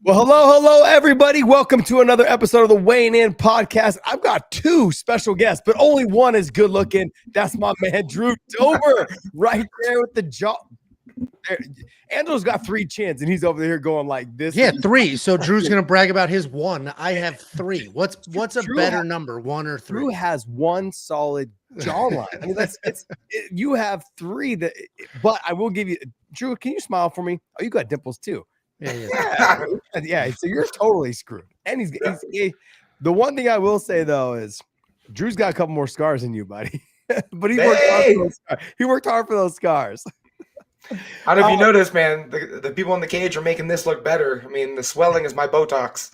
Well, hello, everybody. Welcome to another episode of the Weighing In podcast. I've got two special guests, but only one is good looking. That's my man, Drew Dober, right there with the jaw. Angelo's got three chins, and he's over here going like this. Yeah, three. So Drew's gonna brag about his one. I have three. What's a Drew better number, one or three? Drew has one solid jawline. I mean, you have three that, but I will give you, Drew. Can you smile for me? Oh, you got dimples too. Yeah. So you're totally screwed. And he's the one thing I will say though is Drew's got a couple more scars than you, buddy. But he worked hard for those scars. How have you noticed, man? The people in the cage are making this look better. I mean, the swelling is my Botox.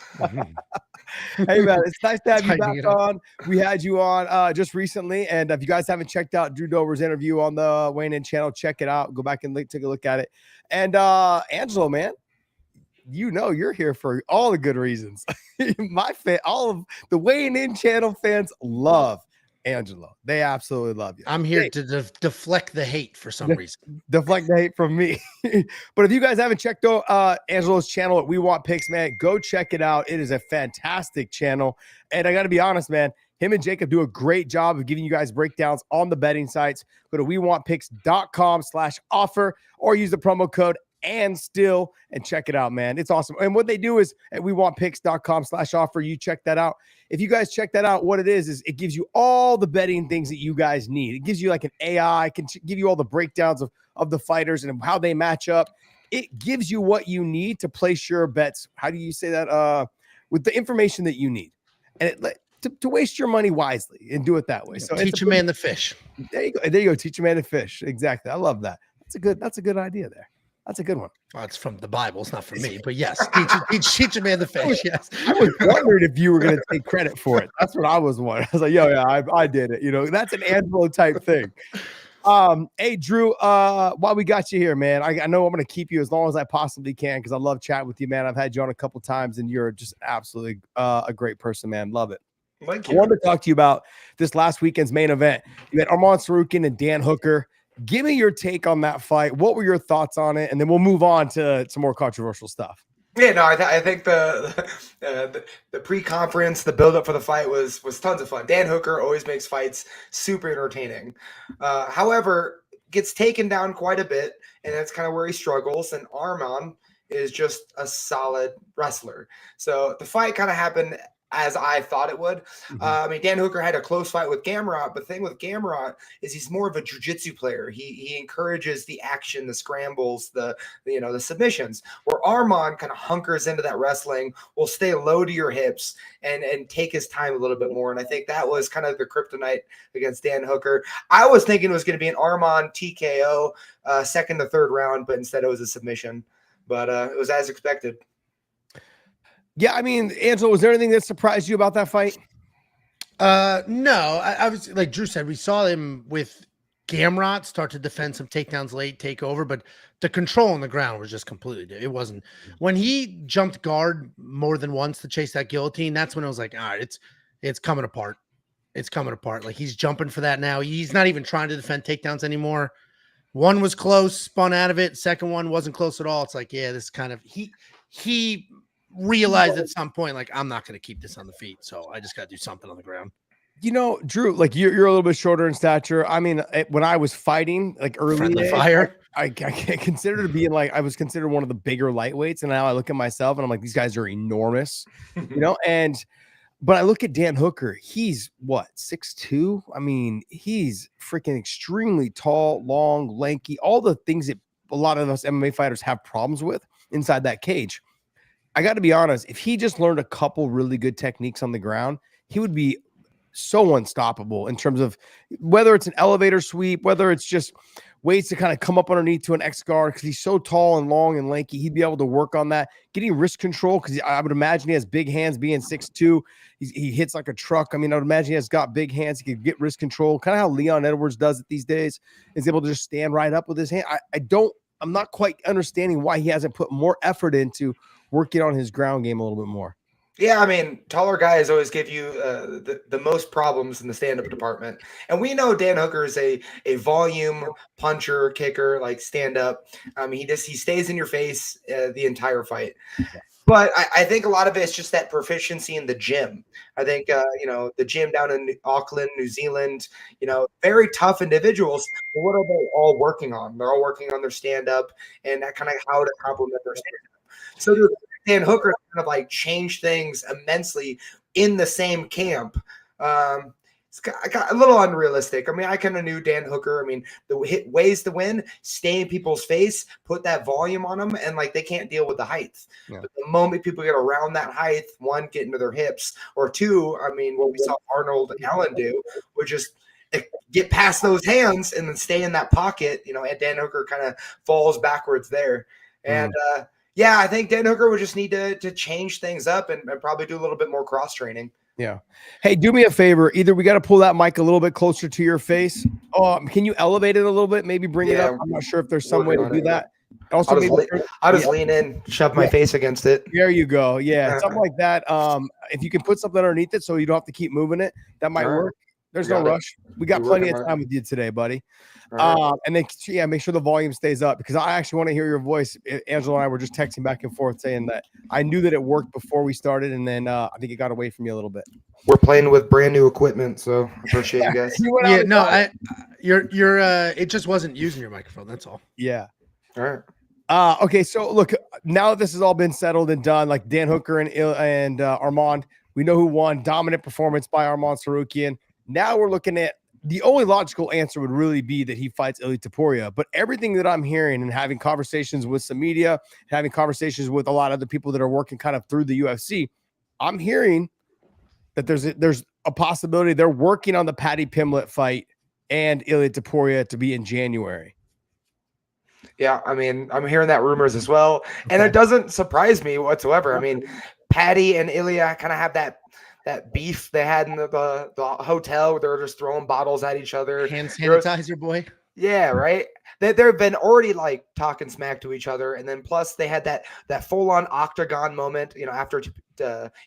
Hey man, it's nice to have you back on. We had you on just recently, and if you guys haven't checked out Drew Dober's interview on the Weighing In channel, check it out. Go back and take a look at it. And Angelo, man, you know you're here for all the good reasons. All of the Weighing In channel fans love Angelo. They absolutely love you. I'm here to deflect the hate for some reason. Deflect the hate from me. But if you guys haven't checked out Angelo's channel at We Want Picks, man, go check it out. It is a fantastic channel. And I got to be honest, man, him and Jacob do a great job of giving you guys breakdowns on the betting sites. Go to wewantpicks.com/offer or use the promo code and check it out, man. It's awesome. And what they do is at wewantpicks.com/offer. You check that out. If you guys check that out, what it is it gives you all the betting things that you guys need. It gives you like an AI, can give you all the breakdowns of the fighters and how they match up. It gives you what you need to place your bets. How do you say that? With the information that you need. And to waste your money wisely and do it that way. So teach a man to fish. There you go. Teach a man to fish. Exactly. I love that. That's a good idea there. That's a good one. Well, it's from the Bible. It's not from me, but yes, teach a man to fish. Yes. I was wondering if you were going to take credit for it. That's what I was wondering. I was like, yeah, I did it. You know, that's an Angelo type thing. Hey, Drew, while we got you here, man, I know I'm going to keep you as long as I possibly can because I love chatting with you, man. I've had you on a couple times, and you're just absolutely a great person, man. Love it. Thank you. I wanted to talk to you about this last weekend's main event. You had Arman Tsarukyan and Dan Hooker. Give me your take on that fight. What were your thoughts on it? And then we'll move on to some more controversial stuff. Yeah, no, I think the pre-conference, the build-up for the fight was tons of fun. Dan Hooker always makes fights super entertaining. However, gets taken down quite a bit, and that's kind of where he struggles. And Arman is just a solid wrestler. So the fight kind of happened as I thought it would. I mean, Dan Hooker had a close fight with Gamrot, but the thing with Gamrot is he's more of a jiu-jitsu player. He encourages the action, the scrambles, the submissions, where Arman kind of hunkers into that wrestling, will stay low to your hips and take his time a little bit more. And I think that was kind of the kryptonite against Dan Hooker. I was thinking it was going to be an Arman TKO second to third round, but instead it was a submission. But it was as expected. Yeah, I mean, Angelo, was there anything that surprised you about that fight? No, I was like Drew said, we saw him with Gamrot start to defend some takedowns late, take over, but the control on the ground was just completely different. It wasn't when he jumped guard more than once to chase that guillotine. That's when I was like, all right, it's coming apart. It's coming apart. Like he's jumping for that now. He's not even trying to defend takedowns anymore. One was close, spun out of it. Second one wasn't close at all. It's like, yeah, this kind of he realized at some point, like, I'm not going to keep this on the feet, so I just got to do something on the ground. You know, Drew, like you're a little bit shorter in stature. I mean, when I was fighting, like early fire, I considered to be like I was considered one of the bigger lightweights, and now I look at myself and I'm like, these guys are enormous, you know. But I look at Dan Hooker, he's what 6'2". I mean, he's freaking extremely tall, long, lanky, all the things that a lot of us MMA fighters have problems with inside that cage. I got to be honest, if he just learned a couple really good techniques on the ground, he would be so unstoppable in terms of whether it's an elevator sweep, whether it's just ways to kind of come up underneath to an X guard because he's so tall and long and lanky. He'd be able to work on that, getting wrist control because I would imagine he has big hands being 6'2". He hits like a truck. I mean, I would imagine he has got big hands. He could get wrist control, kind of how Leon Edwards does it these days. Is able to just stand right up with his hand. I'm not quite understanding why he hasn't put more effort into working on his ground game a little bit more. Yeah, I mean, taller guys always give you the most problems in the stand-up department, and we know Dan Hooker is a volume puncher, kicker, like stand-up. He stays in your face the entire fight. But I think a lot of it is just that proficiency in the gym. I think the gym down in Auckland, New Zealand, very tough individuals. But what are they all working on? They're all working on their stand-up and that kind of how to complement their stand-up. So Dan Hooker kind of like changed things immensely in the same camp. It's got a little unrealistic. I mean, I kind of knew Dan Hooker. I mean, the ways to win, stay in people's face, put that volume on them, and like they can't deal with the height. Yeah. But the moment people get around that height, one, get into their hips, or two, I mean, what we saw Arnold and Allen do, would just get past those hands and then stay in that pocket. And Dan Hooker kind of falls backwards there. And yeah, I think Dan Hooker would just need to change things up and probably do a little bit more cross training. Yeah. Hey, do me a favor. Either we got to pull that mic a little bit closer to your face. Can you elevate it a little bit? Maybe bring it up. I'm not sure if there's some way to do that. Also, I'll just lean in, shove my face against it. There you go. Yeah, something like that. If you can put something underneath it so you don't have to keep moving it, that might work. There's no rush. We got plenty of time with you today, buddy. And then, make sure the volume stays up because I actually want to hear your voice. Angela and I were just texting back and forth saying that I knew that it worked before we started, and then I think it got away from you a little bit. We're playing with brand new equipment, so appreciate you guys. It just wasn't using your microphone. That's all. Yeah. All right. Okay, so look, now that this has all been settled and done, like Dan Hooker and Arman, we know who won. Dominant performance by Arman Tsarukyan. Now we're looking at the only logical answer would really be that he fights Ilia Topuria. But everything that I'm hearing and having conversations with some media, having conversations with a lot of the people that are working kind of through the UFC, I'm hearing that there's a possibility they're working on the Paddy Pimblett fight and Ilia Topuria to be in January. Yeah, I mean, I'm hearing that rumors as well, and it doesn't surprise me whatsoever. I mean, Paddy and Ilia kind of have that beef they had in the hotel where they were just throwing bottles at each other. Hand sanitizer, boy. Yeah, right. They've been already like talking smack to each other, and then plus they had that full on octagon moment, after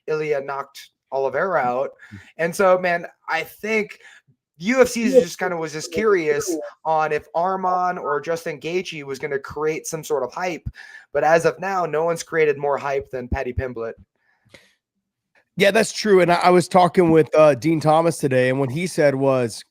Ilia knocked Oliveira out, and so man, I think UFC was just curious on if Arman or Justin Gaethje was going to create some sort of hype, but as of now, no one's created more hype than Paddy Pimblett. Yeah, that's true. And I was talking with Dean Thomas today, and what he said was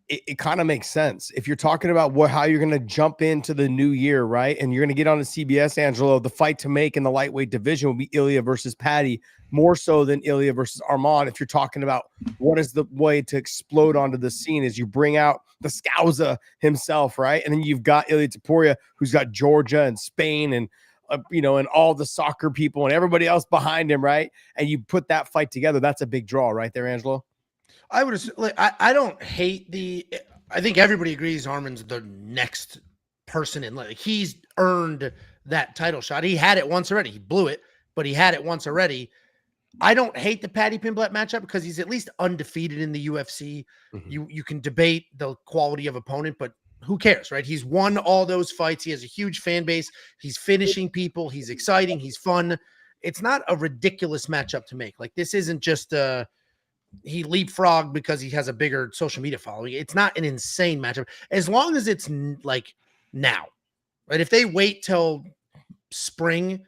it kind of makes sense. If you're talking about how you're going to jump into the new year, right? And you're going to get on the CBS, Angelo, the fight to make in the lightweight division will be Ilia versus Paddy, more so than Ilia versus Arman. If you're talking about what is the way to explode onto the scene is you bring out the Scouser himself, right? And then you've got Ilia Topuria, who's got Georgia and Spain and and all the soccer people and everybody else behind him, right? And you put that fight together, that's a big draw right there, Angelo. I would like, I don't hate I think everybody agrees Arman's the next person in. Like, he's earned that title shot. He had it once already. He blew it, but he had it once already. I don't hate the Paddy Pimblett matchup because he's at least undefeated in the UFC. Mm-hmm. You can debate the quality of opponent, but who cares, right? He's won all those fights. He has a huge fan base. He's finishing people. He's exciting. He's fun. It's not a ridiculous matchup to make. Like, this isn't just he leapfrogged because he has a bigger social media following. It's not an insane matchup as long as it's like now, right? If they wait till spring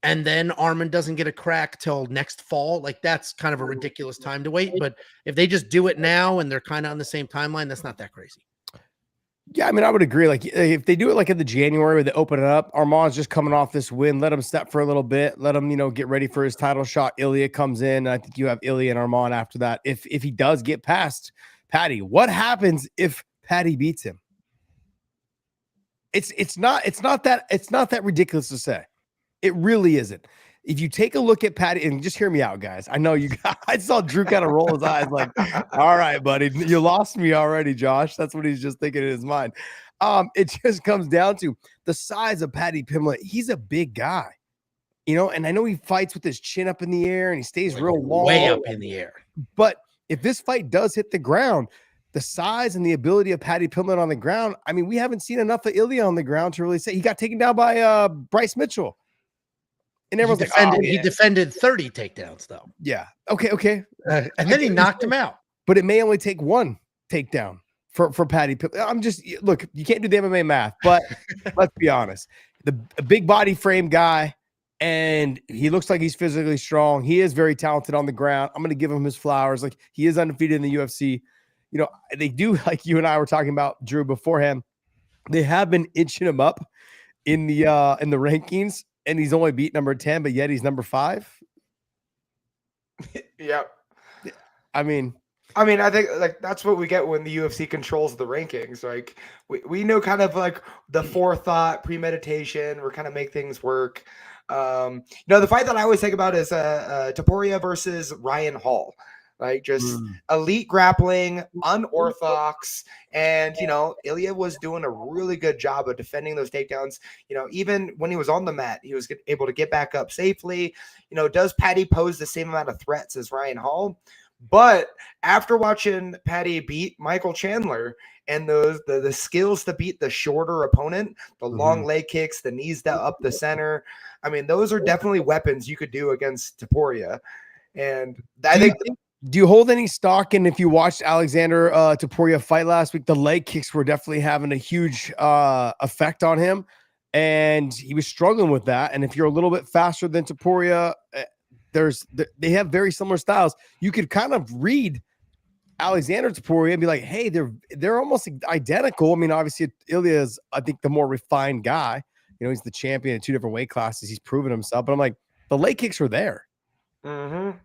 and then Arman doesn't get a crack till next fall, like that's kind of a ridiculous time to wait. But if they just do it now and they're kind of on the same timeline, that's not that crazy. Yeah, I mean, I would agree. Like, if they do it like in the January where they open it up, Arman's just coming off this win. Let him step for a little bit. Let him, get ready for his title shot. Ilia comes in. And I think you have Ilia and Arman after that. If he does get past Paddy, what happens if Paddy beats him? It's not that ridiculous to say. It really isn't. If you take a look at Paddy, and just hear me out, guys. I know I saw Drew kind of roll his eyes like, all right, buddy, you lost me already, Josh. That's what he's just thinking in his mind. It just comes down to the size of Paddy Pimblett. He's a big guy, and I know he fights with his chin up in the air and he stays real long. Way up in the air. But if this fight does hit the ground, the size and the ability of Paddy Pimblett on the ground, I mean, we haven't seen enough of Ilia on the ground to really say he got taken down by Bryce Mitchell. And everyone's like, oh, he defended 30 takedowns though. Yeah. Okay. And then he knocked him out. But it may only take one takedown for Paddy. I'm just, look, you can't do the MMA math, but let's be honest. A big body frame guy, and he looks like he's physically strong. He is very talented on the ground. I'm going to give him his flowers. Like, he is undefeated in the UFC. You know, they do, like you and I were talking about, Drew, beforehand. They have been inching him up in the rankings, and he's only beat number 10, but yet he's number 5. Yep. I mean, I think like that's what we get when the UFC controls the rankings. Like we know kind of like the forethought, premeditation, or kind of make things work. The fight that I always think about is Topuria versus Ryan Hall. Like just elite grappling, unorthodox, and Ilia was doing a really good job of defending those takedowns. Even when he was on the mat, he was able to get back up safely. Does Paddy pose the same amount of threats as Ryan Hall? But after watching Paddy beat Michael Chandler and the skills to beat the shorter opponent, the long leg kicks, the knees up the center, I mean, those are definitely weapons you could do against Topuria. And I think. Do you hold any stock in, if you watched Alexander Topuria fight last week, the leg kicks were definitely having a huge effect on him, and he was struggling with that. And if you're a little bit faster than Topuria, they have very similar styles. You could kind of read Alexander Topuria and be like, hey, they're almost identical. I mean, obviously Ilia is, I think, the more refined guy. He's the champion in 2 different weight classes. He's proven himself. But I'm like, the leg kicks were there. Mm-hmm.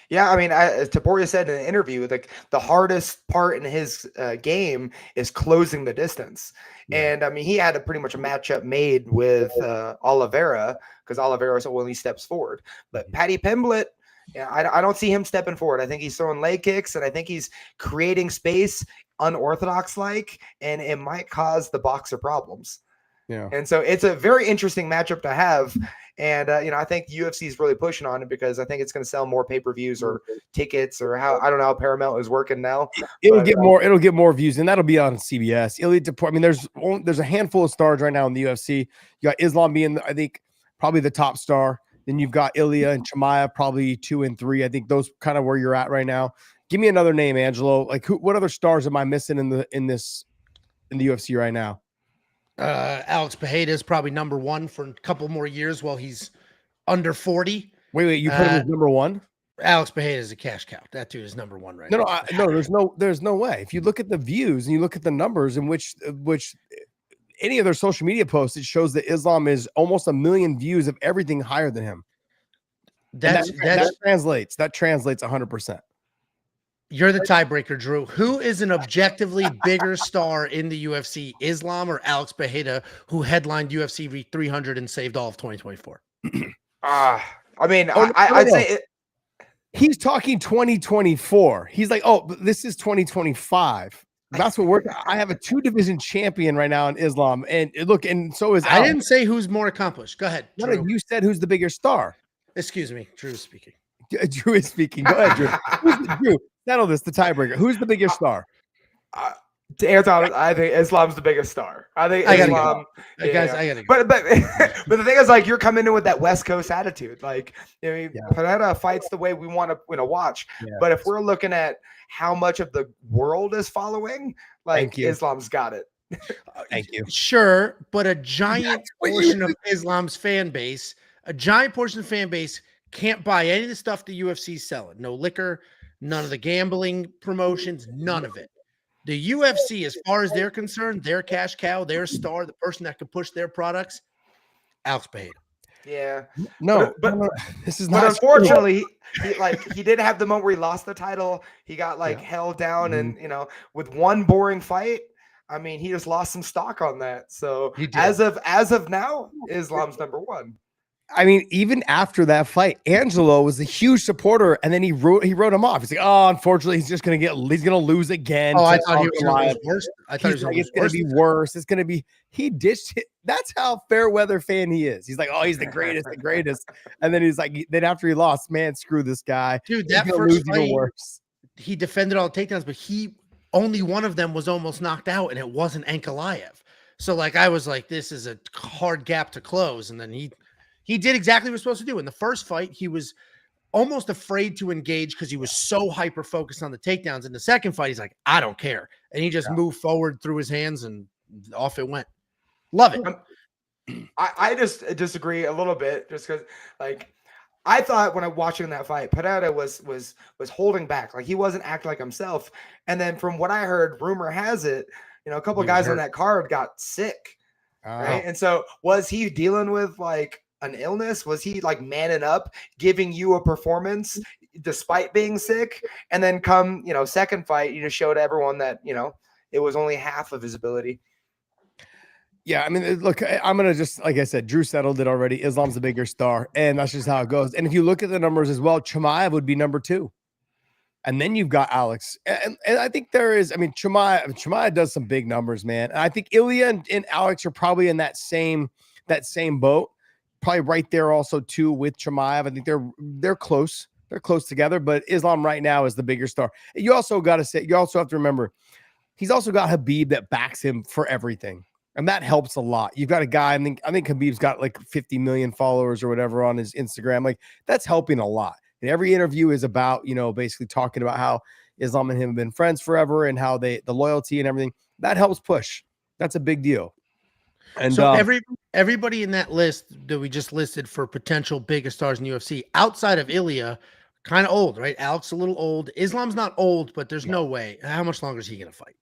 Yeah, I mean, as Topuria said in an interview, like the hardest part in his game is closing the distance. Yeah. And I mean, he had a pretty much a matchup made with Oliveira, because Oliveira only steps forward. But Paddy Pimblett, I don't see him stepping forward. I think he's throwing leg kicks, and I think he's creating space unorthodox-like, and it might cause the boxer problems. Yeah. And so it's a very interesting matchup to have. And, I think UFC is really pushing on it because I think it's going to sell more pay-per-views or tickets, or I don't know how Paramount is working now. It'll get more views, and that'll be on CBS. I mean, there's a handful of stars right now in the UFC. You got Islam being, I think, probably the top star. Then you've got Ilia and Chimaev, probably 2 and 3. I think those kind of where you're at right now. Give me another name, Angelo. Like, what other stars am I missing in the UFC right now? Alex Pereira is probably number 1 for a couple more years while he's under 40. Wait, you put him as number 1? Alex Pereira is a cash cow. That dude is number 1 right now. No, there's no way. If you look at the views and you look at the numbers in which any of their social media posts, it shows that Islam is almost 1 million views of everything higher than him. That translates 100%. You're the tiebreaker, Drew. Who is an objectively bigger star in the UFC, Islam or Alex Pereira, who headlined UFC 300 and saved all of 2024? I mean, I'd say he's talking 2024. He's like, oh, this is 2025. That's what I have a 2-division champion right now in Islam, and look, and so is I didn't say who's more accomplished. Go ahead, Drew. No, you said who's the bigger star. Excuse me, Drew is speaking. Drew is speaking. Go ahead, Drew. Drew, settle this. The tiebreaker. Who's the biggest star? To answer, I think Islam's the biggest star. I think Islam. Guys, I gotta go. But the thing is, like, you're coming in with that West Coast attitude. Like, Pereira fights the way we want to watch. Yeah. But if we're looking at how much of the world is following, like, Islam's got it. Thank you. Sure, but a giant portion of Islam's fan base, can't buy any of the stuff the UFC's selling. No liquor, none of the gambling promotions, none of it. The UFC, as far as they're concerned, their cash cow, their star, the person that can push their products, Alex Pereira. Yeah. No, but this is not. But unfortunately, he did have the moment where he lost the title. He got held down, and with one boring fight, I mean, he just lost some stock on that. So as of now, Islam's number 1. I mean, even after that fight, Angelo was a huge supporter, and then he wrote him off. He's like, "Oh, unfortunately, he's gonna lose again." Oh, I thought he was worse. I thought it's gonna be worse. It's gonna be. He ditched it. That's how fair weather fan he is. He's like, "Oh, he's the greatest, the greatest." And then he's like, then after he lost, man, screw this guy, dude. That first fight, he defended all the takedowns, but only one of them was almost knocked out, and it wasn't Ankalaev. So, like, I was like, this is a hard gap to close, and then he he did exactly what he was supposed to do. In the first fight, he was almost afraid to engage because he was so hyper focused on the takedowns. In the second fight, he's like, I don't care. And he just moved forward through his hands and off it went. Love it. I just disagree a little bit just because, like, I thought when I watching that fight, Pereira was holding back, like he wasn't acting like himself. And then from what I heard, rumor has it, a couple of guys on that card got sick, right? And so was he dealing with like an illness? Was he like manning up, giving you a performance despite being sick? And then come, second fight, you just showed everyone that it was only half of his ability. Yeah, I mean, look, I'm going to just, like I said, Drew settled it already. Islam's the bigger star, and that's just how it goes. And if you look at the numbers as well, Chimaev would be number 2. And then you've got Alex. And I think there is, I mean, Chimaev does some big numbers, man. And I think Ilia and Alex are probably in that same boat, probably right there also too with Chimaev. I think they're close. They're close together, but Islam right now is the bigger star. You also got to say, you also have to remember, he's also got Khabib that backs him for everything. And that helps a lot. You've got a guy, I think Khabib's got like 50 million followers or whatever on his Instagram. Like that's helping a lot. And every interview is about, basically talking about how Islam and him have been friends forever and how the loyalty and everything that helps push. That's a big deal. And so everybody in that list that we just listed for potential biggest stars in UFC outside of Ilia, kind of old, right? Alex a little old. Islam's not old, but there's no way. How much longer is he going to fight?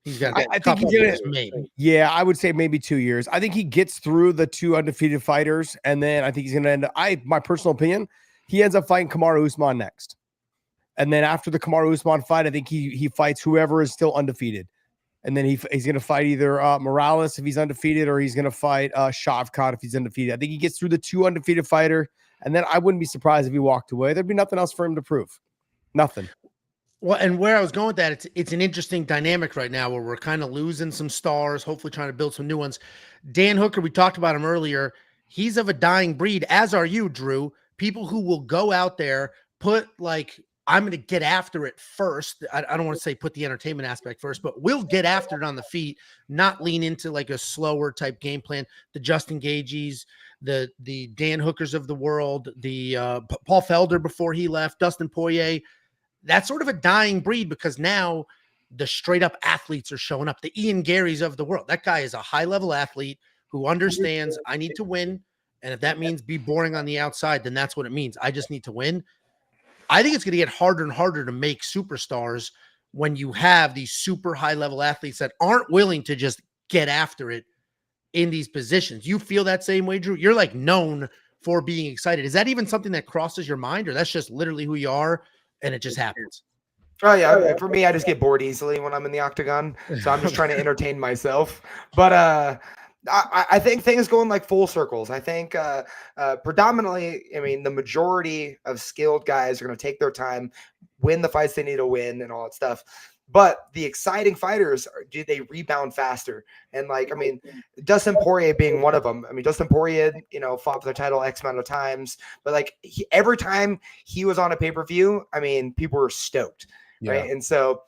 He's got. I think he's gonna. Maybe. Yeah, I would say maybe 2 years. I think he gets through the 2 undefeated fighters, and then I think he's gonna end up. My personal opinion, he ends up fighting Kamaru Usman next, and then after the Kamaru Usman fight, I think he fights whoever is still undefeated, and then he's gonna fight either Morales if he's undefeated, or he's gonna fight Shavkat if he's undefeated. I think he gets through the 2 undefeated fighter, and then I wouldn't be surprised if he walked away. There'd be nothing else for him to prove. Nothing. Well, and where I was going with that, it's an interesting dynamic right now where we're kind of losing some stars, hopefully trying to build some new ones. Dan Hooker, we talked about him earlier. He's of a dying breed, as are you, Drew. People who will go out there, put like, I'm going to get after it first. I don't want to say put the entertainment aspect first, but we'll get after it on the feet, not lean into like a slower type game plan. The Justin Gageys, the Dan Hookers of the world, the Paul Felder before he left, Dustin Poirier. That's sort of a dying breed because now the straight up athletes are showing up. The Ian Garys of the world. That guy is a high level athlete who understands I need to win. And if that means be boring on the outside, then that's what it means. I just need to win. I think it's going to get harder and harder to make superstars when you have these super high level athletes that aren't willing to just get after it in these positions. You feel that same way, Drew? You're like known for being excited. Is that even something that crosses your mind, or that's just literally who you are? And it just happens. Oh yeah, for me, I just get bored easily when I'm in the octagon, so I'm just trying to entertain myself. But I think things going like full circles. I think predominantly, I mean, the majority of skilled guys are going to take their time, win the fights they need to win, and all that stuff. But the exciting fighters, do they rebound faster? And like, I mean, Dustin Poirier being one of them. I mean, Dustin Poirier, fought for the title X amount of times, but like every time he was on a pay-per-view, I mean, people were stoked, right? And so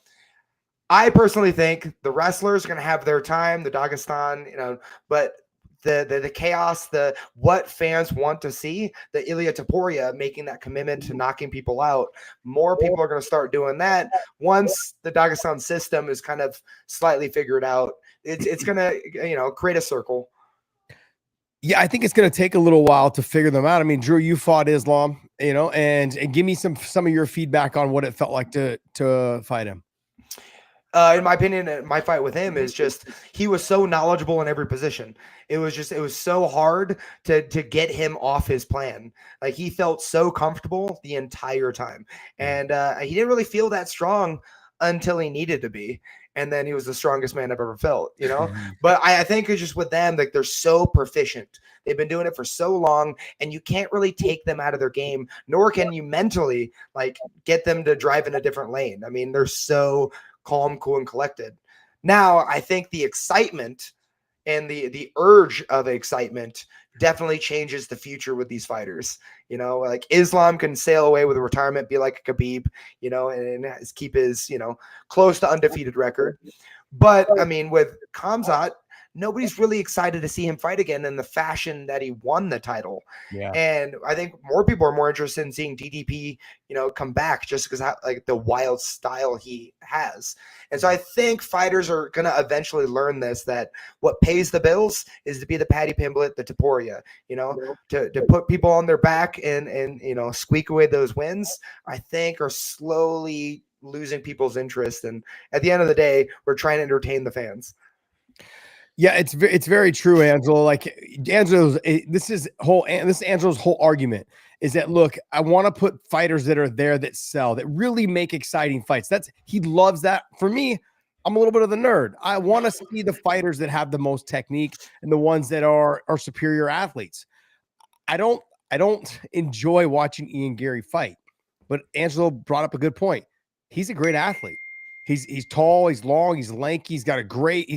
I personally think the wrestlers are going to have their time, the Dagestan, but the chaos, the what fans want to see, the Ilia Topuria making that commitment to knocking people out. More people are going to start doing that once the Dagestan system is kind of slightly figured out. It's going to create a circle. Yeah, I think it's going to take a little while to figure them out. I mean, Drew, you fought Islam, and give me some of your feedback on what it felt like to fight him. In my opinion, my fight with him is just he was so knowledgeable in every position. It was so hard to get him off his plan. Like he felt so comfortable the entire time, and he didn't really feel that strong until he needed to be. And then he was the strongest man I've ever felt, But I think it's just with them, like they're so proficient. They've been doing it for so long, and you can't really take them out of their game, nor can you mentally like get them to drive in a different lane. I mean, they're so calm, cool, and collected. Now, I think the excitement and the urge of excitement definitely changes the future with these fighters. Like Islam can sail away with a retirement, be like a Khabib, and keep his, close to undefeated record. But I mean, with Khamzat, nobody's really excited to see him fight again in the fashion that he won the title. Yeah. And I think more people are more interested in seeing DDP, come back just because like the wild style he has. And so I think fighters are going to eventually learn this, that what pays the bills is to be the Paddy Pimblett, the Topuria, to put people on their back and squeak away those wins, I think are slowly losing people's interest. And at the end of the day, we're trying to entertain the fans. Yeah, it's very true, Angelo. Like this is Angelo's whole argument is that, look, I want to put fighters that are there that sell, that really make exciting fights. He loves that. For me, I'm a little bit of the nerd. I want to see the fighters that have the most technique and the ones that are superior athletes. I don't enjoy watching Ian Gary fight, but Angelo brought up a good point. He's a great athlete. He's tall, he's long, he's lanky, he's got a great,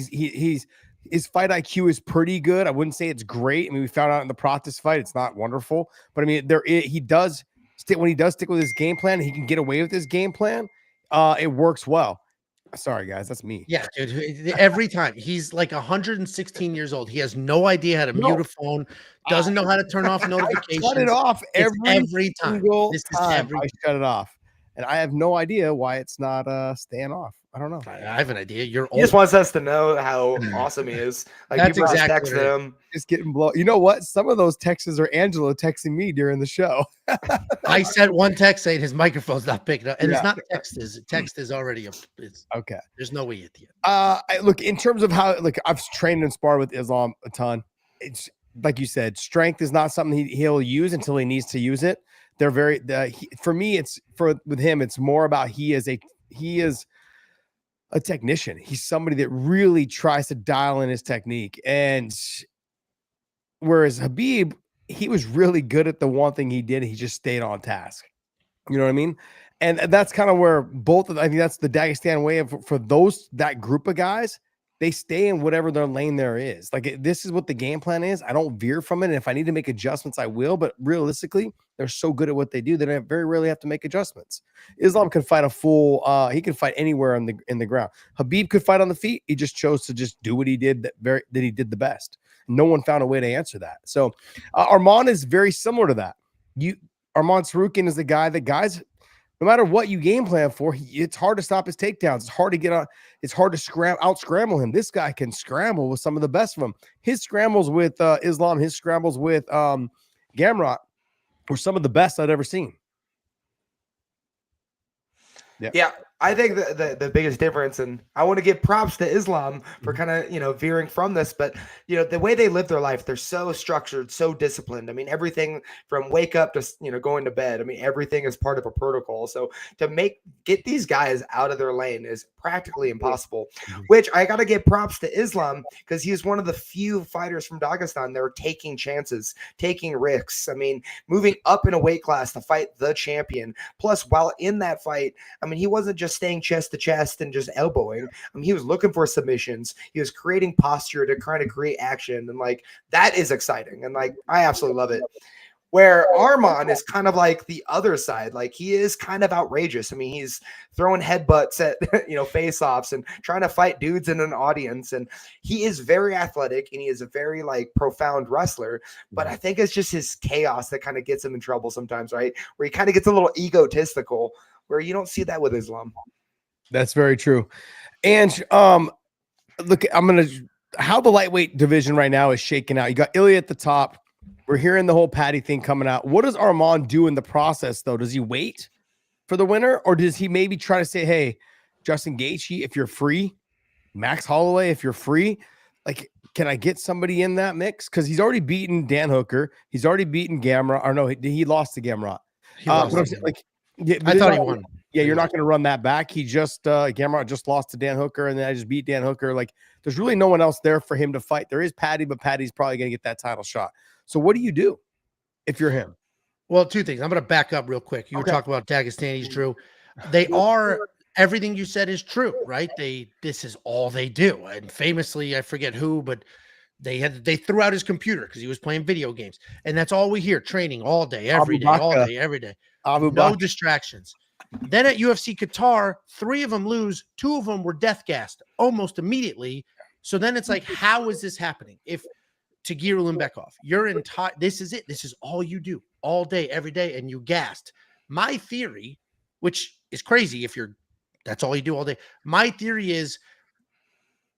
his fight IQ is pretty good. I wouldn't say it's great. I mean, we found out in the Pratis fight, it's not wonderful, but I mean, he does stick when he does stick with his game plan. He can get away with his game plan. It works well. Sorry, guys, that's me. Yeah, dude. Every time he's like 116 years old, he has no idea how to mute a phone, doesn't know how to turn off notifications. I shut it off every time. I shut it off, and I have no idea why it's not staying off. I don't know. I have an idea. You're old. He just wants us to know how awesome he is. Like, that's people exactly text him. Just getting blown. You know what? Some of those texts are Angelo texting me during the show. I sent one text saying his microphone's not picking up, and it's not text is already okay. There's no way at the end. Look, in terms of how, like, I've trained and sparred with Islam a ton. It's like you said, strength is not something he'll use until he needs to use it. They're for me, with him, it's more about he is a technician. He's somebody that really tries to dial in his technique. And whereas Khabib, he was really good at the one thing he did. He just stayed on task. You know what I mean? And that's kind of where I think that's the Dagestan way for that group of guys. They stay in whatever their lane there is. Like, this is what the game plan is. I don't veer from it. And if I need to make adjustments, I will. But realistically, they're so good at what they do, they don't very rarely have to make adjustments. Islam can fight he can fight anywhere in the ground. Khabib could fight on the feet. He just chose to just do what he did that he did the best. No one found a way to answer that. So Arman is very similar to that. Arman Tsarukyan is the guy that guys, no matter what you game plan for, it's hard to stop his takedowns. It's hard to get on. It's hard to out scramble him. This guy can scramble with some of the best of them. His scrambles with Islam, his scrambles with Gamrot were some of the best I'd ever seen. Yeah. I think the biggest difference, and I want to give props to Islam for kind of, veering from this, but, the way they live their life, they're so structured, so disciplined. I mean, everything from wake up to, going to bed. I mean, everything is part of a protocol. So to get these guys out of their lane is practically impossible, which I got to give props to Islam because he's one of the few fighters from Dagestan that are taking chances, taking risks. I mean, moving up in a weight class to fight the champion. Plus, while in that fight, I mean, he wasn't just staying chest to chest and just elbowing. I mean, he was looking for submissions. He was creating posture to try to create action. And like, that is exciting. And like, I absolutely love it. Where Arman is kind of like the other side. Like, he is kind of outrageous. I mean, he's throwing headbutts at, face-offs and trying to fight dudes in an audience. And he is very athletic and he is a very like profound wrestler. But I think it's just his chaos that kind of gets him in trouble sometimes, right? Where he kind of gets a little egotistical, where you don't see that with Islam. That's very true. And look, how the lightweight division right now is shaking out. You got Ilia at the top. We're hearing the whole Paddy thing coming out. What does Arman do in the process, though? Does he wait for the winner, or does he maybe try to say, hey, Justin Gaethje, if you're free, Max Holloway, if you're free, like, can I get somebody in that mix? Because he's already beaten Dan Hooker. He's already beaten Gamrot. Or no, he lost to Gamrot. I thought he won. Yeah, you're not going to run that back. He just Gamrot just lost to Dan Hooker, and then I just beat Dan Hooker. Like, there's really no one else there for him to fight. There is Paddy, but Paddy's probably going to get that title shot. So what do you do if you're him? Well, two things. I'm going to back up real quick. You were talking about Dagestanis, Drew. They are, everything you said is true, right? This is all they do. And famously, I forget who, but they threw out his computer because he was playing video games. And that's all we hear, training all day, every day. No distractions. Then at UFC Qatar, 3 of them lose. 2 of them were death gassed almost immediately. So then it's like, how is this happening? If Tagir Ulanbekov, you're entire, this is it. This is all you do all day, every day, and you gassed. My theory, which is crazy if that's all you do all day. My theory is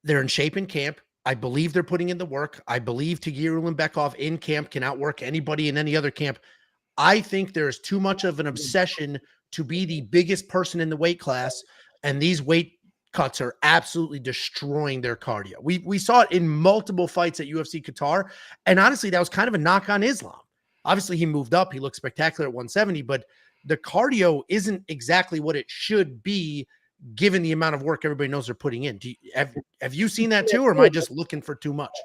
they're in shape in camp. I believe they're putting in the work. I believe Tagir Ulanbekov in camp can outwork anybody in any other camp. I think there's too much of an obsession to be the biggest person in the weight class, and these weight cuts are absolutely destroying their cardio. We saw it in multiple fights at UFC Qatar, and honestly, that was kind of a knock on Islam. Obviously, he moved up. He looked spectacular at 170, but the cardio isn't exactly what it should be given the amount of work everybody knows they're putting in. Have you seen that too, or am I just looking for too much?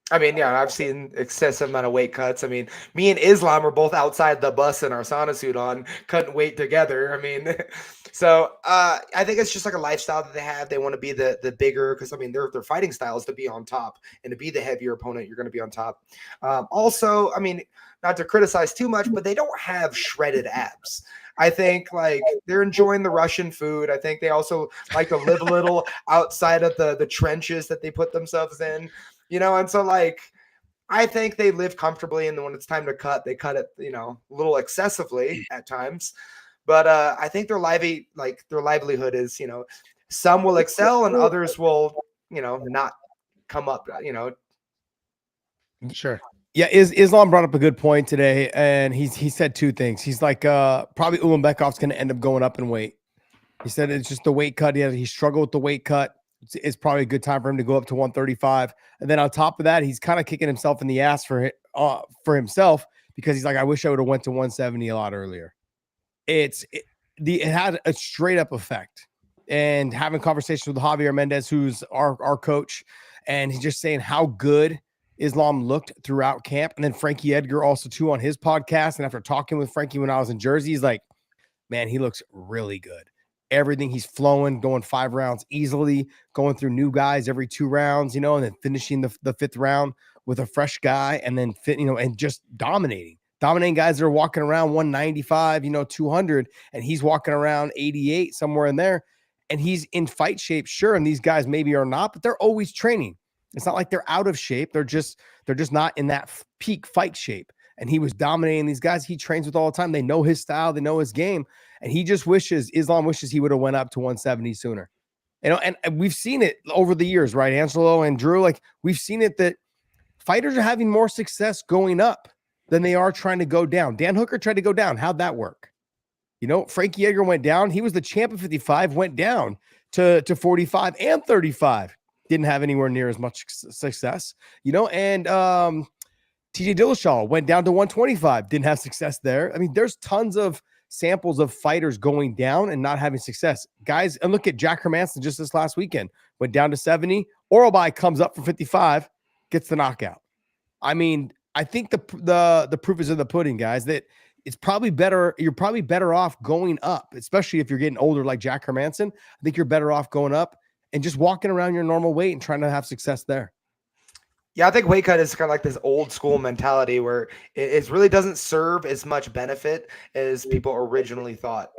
I mean, yeah, I've seen excessive amount of weight cuts. I mean, me and Islam are both outside the bus in our sauna suit on, cutting weight together. I mean, so I think it's just like a lifestyle that they have. They want to be the bigger, because I mean, their fighting style is to be on top, and to be the heavier opponent, you're going to be on top. Also, I mean, not to criticize too much, but they don't have shredded abs. I think like they're enjoying the Russian food. I think they also like to live a little outside of the trenches that they put themselves in. You know, and so like, I think they live comfortably, and then when it's time to cut, they cut it, you know, a little excessively at times. But I think their livelihood is, you know, some will excel and others will, you know, not come up, you know. Sure. Yeah, Islam brought up a good point today, and he said two things. He's like, probably Ulanbekov's going to end up going up in weight. He said it's just the weight cut. He struggled with the weight cut. It's probably a good time for him to go up to 135. And then on top of that, he's kind of kicking himself in the ass for himself, because he's like, I wish I would have went to 170 a lot earlier. It had a straight up effect. And having conversations with Javier Mendez, who's our coach, and he's just saying how good Islam looked throughout camp. And then Frankie Edgar also too on his podcast. And after talking with Frankie when I was in Jersey, he's like, man, he looks really good. Everything, he's flowing, going 5 rounds easily, going through new guys every 2 rounds, you know, and then finishing the 5th round with a fresh guy, and then and just dominating guys that are walking around 195, you know, 200, and he's walking around 88, somewhere in there, and he's in fight shape. Sure. And these guys maybe are not, but they're always training. It's not like they're out of shape. They're just not in that peak fight shape. And he was dominating these guys he trains with all the time. They know his style. They know his game. And Islam wishes he would have went up to 170 sooner. You know, and we've seen it over the years, right? Angelo and Drew, like we've seen it that fighters are having more success going up than they are trying to go down. Dan Hooker tried to go down. How'd that work? You know, Frankie Edgar went down. He was the champ at 55, went down to 45 and 35. Didn't have anywhere near as much success, you know, and TJ Dillashaw went down to 125, didn't have success there. I mean, there's tons of samples of fighters going down and not having success. Guys, and look at Jack Hermanson just this last weekend, went down to 70. Oralby comes up from 55, gets the knockout. I mean, I think the proof is in the pudding, guys, that it's probably better. You're probably better off going up, especially if you're getting older like Jack Hermanson. I think you're better off going up and just walking around your normal weight and trying to have success there. Yeah, I think weight cut is kind of like this old school mentality where it really doesn't serve as much benefit as people originally thought.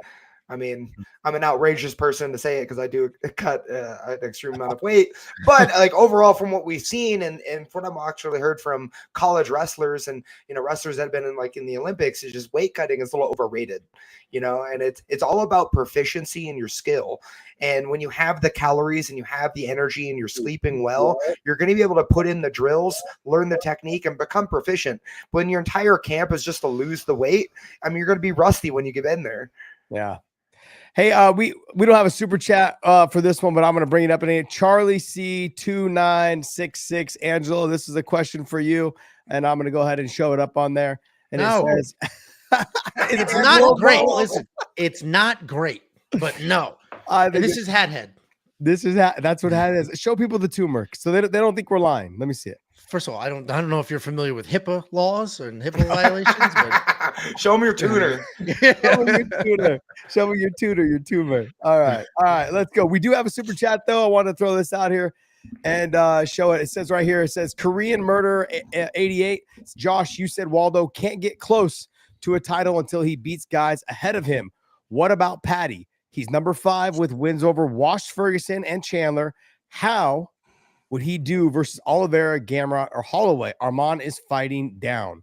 I mean, I'm an outrageous person to say it because I do cut an extreme amount of weight, but like overall from what we've seen and from what I've actually heard from college wrestlers and, you know, wrestlers that have been in the Olympics, is just weight cutting is a little overrated, you know, and it's all about proficiency and your skill. And when you have the calories and you have the energy and you're sleeping well, you're going to be able to put in the drills, learn the technique, and become proficient. When your entire camp is just to lose the weight, I mean, you're going to be rusty when you get in there. Yeah. Hey, we don't have a super chat for this one, but I'm going to bring it up in here. Charlie C2966, Angelo, this is a question for you, and I'm going to go ahead and show it up on there. And it says, it's not great. Listen, it's not great, but no. This is hat head. That's what hat is. Show people the tumor so they don't think we're lying. Let me see it. First of all, I don't know if you're familiar with HIPAA laws and HIPAA violations, but show me your tutor. Show me your tutor, your tumor. All right, let's go. We do have a super chat though. I want to throw this out here and show it. It says right here, it says Korean Murder 88. Josh, you said Waldo can't get close to a title until he beats guys ahead of him. What about Patty? He's number 5 with wins over Wash, Ferguson, and Chandler. How would he do versus Oliveira, Gamrot, or Holloway? Arman is fighting down.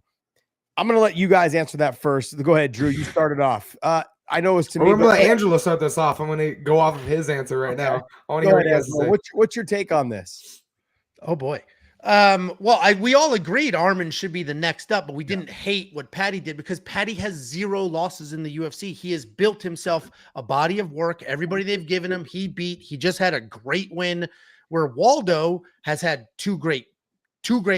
I'm going to let you guys answer that first. Go ahead, Drew. You started off. I know it's to me. We're going to let Angelo start this off. I'm going to go off of his answer right now. I want to hear what you guys say. What's your take on this? Oh, boy. Well, we all agreed Arman should be the next up, but we didn't hate what Paddy did because Paddy has 0 losses in the UFC. He has built himself a body of work. Everybody they've given him, he beat. He just had a great win where Waldo has had two great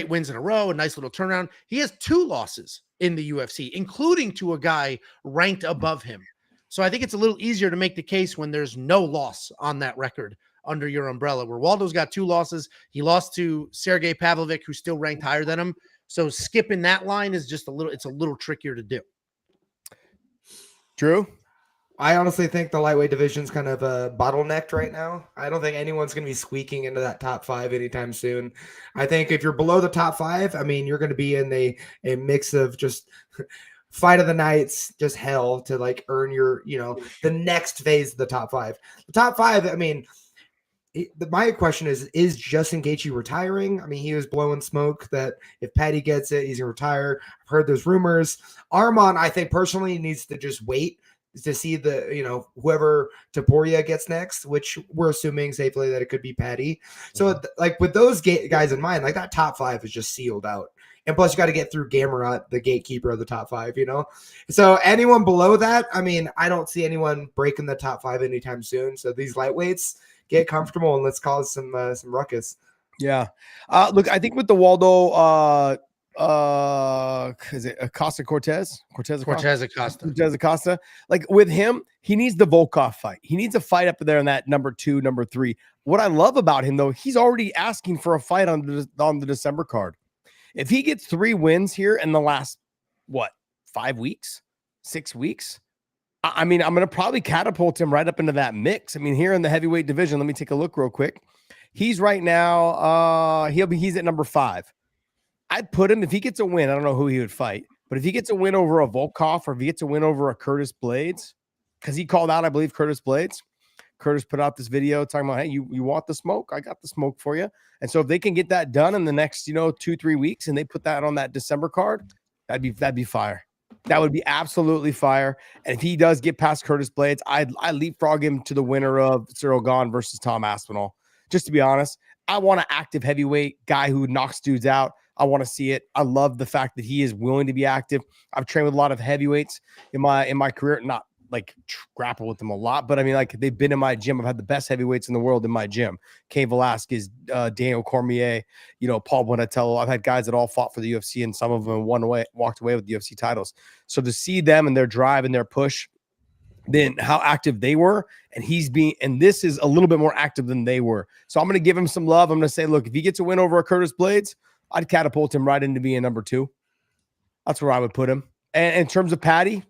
wins in a row, a nice little turnaround. He has 2 losses in the UFC, including to a guy ranked above him. So I think it's a little easier to make the case when there's no loss on that record under your umbrella, where Waldo's got 2 losses. He lost to Sergey Pavlovich, who's still ranked higher than him. So skipping that line is just it's a little trickier to do. Drew? I honestly think the lightweight division's kind of bottlenecked right now. I don't think anyone's going to be squeaking into that top 5 anytime soon. I think if you're below the top 5, I mean, you're going to be in a mix of just fight of the nights, just hell to like earn your, the next phase of the top 5. The top 5, I mean, my question is Justin Gaethje retiring? I mean, he was blowing smoke that if Paddy gets it, he's going to retire. I've heard those rumors. Arman, I think personally needs to just wait to see whoever Topuria gets next, which we're assuming safely that it could be Paddy. So like with those guys in mind, like that top 5 is just sealed out. And plus you got to get through Gamrot, the gatekeeper of the top 5, So anyone below that, I mean, I don't see anyone breaking the top 5 anytime soon. So these lightweights, get comfortable and let's cause some ruckus. Yeah. Look, I think with the Waldo, is it Acosta Cortez Acosta, like with him, he needs the Volkov fight. He needs a fight up there in that number 2, number 3. What I love about him though, he's already asking for a fight on the December card. If he gets 3 wins here in the last 5 weeks, 6 weeks, I mean, I'm going to probably catapult him right up into that mix. I mean, here in the heavyweight division, let me take a look real quick. He's right now, he's at number 5. I'd put him, if he gets a win, I don't know who he would fight, but if he gets a win over a Volkov or if he gets a win over a Curtis Blades, because he called out, I believe, Curtis Blades. Curtis put out this video talking about, hey, you want the smoke? I got the smoke for you. And so if they can get that done in the next, 2-3 weeks and they put that on that December card, that'd be fire. That would be absolutely fire. And if he does get past Curtis Blades, I'd leapfrog him to the winner of Tsarukyan versus Tom Aspinall. Just to be honest, I want an active heavyweight guy who knocks dudes out. I want to see it. I love the fact that he is willing to be active. I've trained with a lot of heavyweights in my career, not like grapple with them a lot, but I mean, like they've been in my gym. I've had the best heavyweights in the world in my gym. Cain Velasquez, Daniel Cormier, Paul Bonatello. I've had guys that all fought for the UFC and some of them walked away with the UFC titles. So to see them and their drive and their push, then how active they were, and this is a little bit more active than they were. So I'm going to give him some love. I'm going to say, look, if he gets a win over a Curtis Blades, I'd catapult him right into being number 2. That's where I would put him. And in terms of Paddy,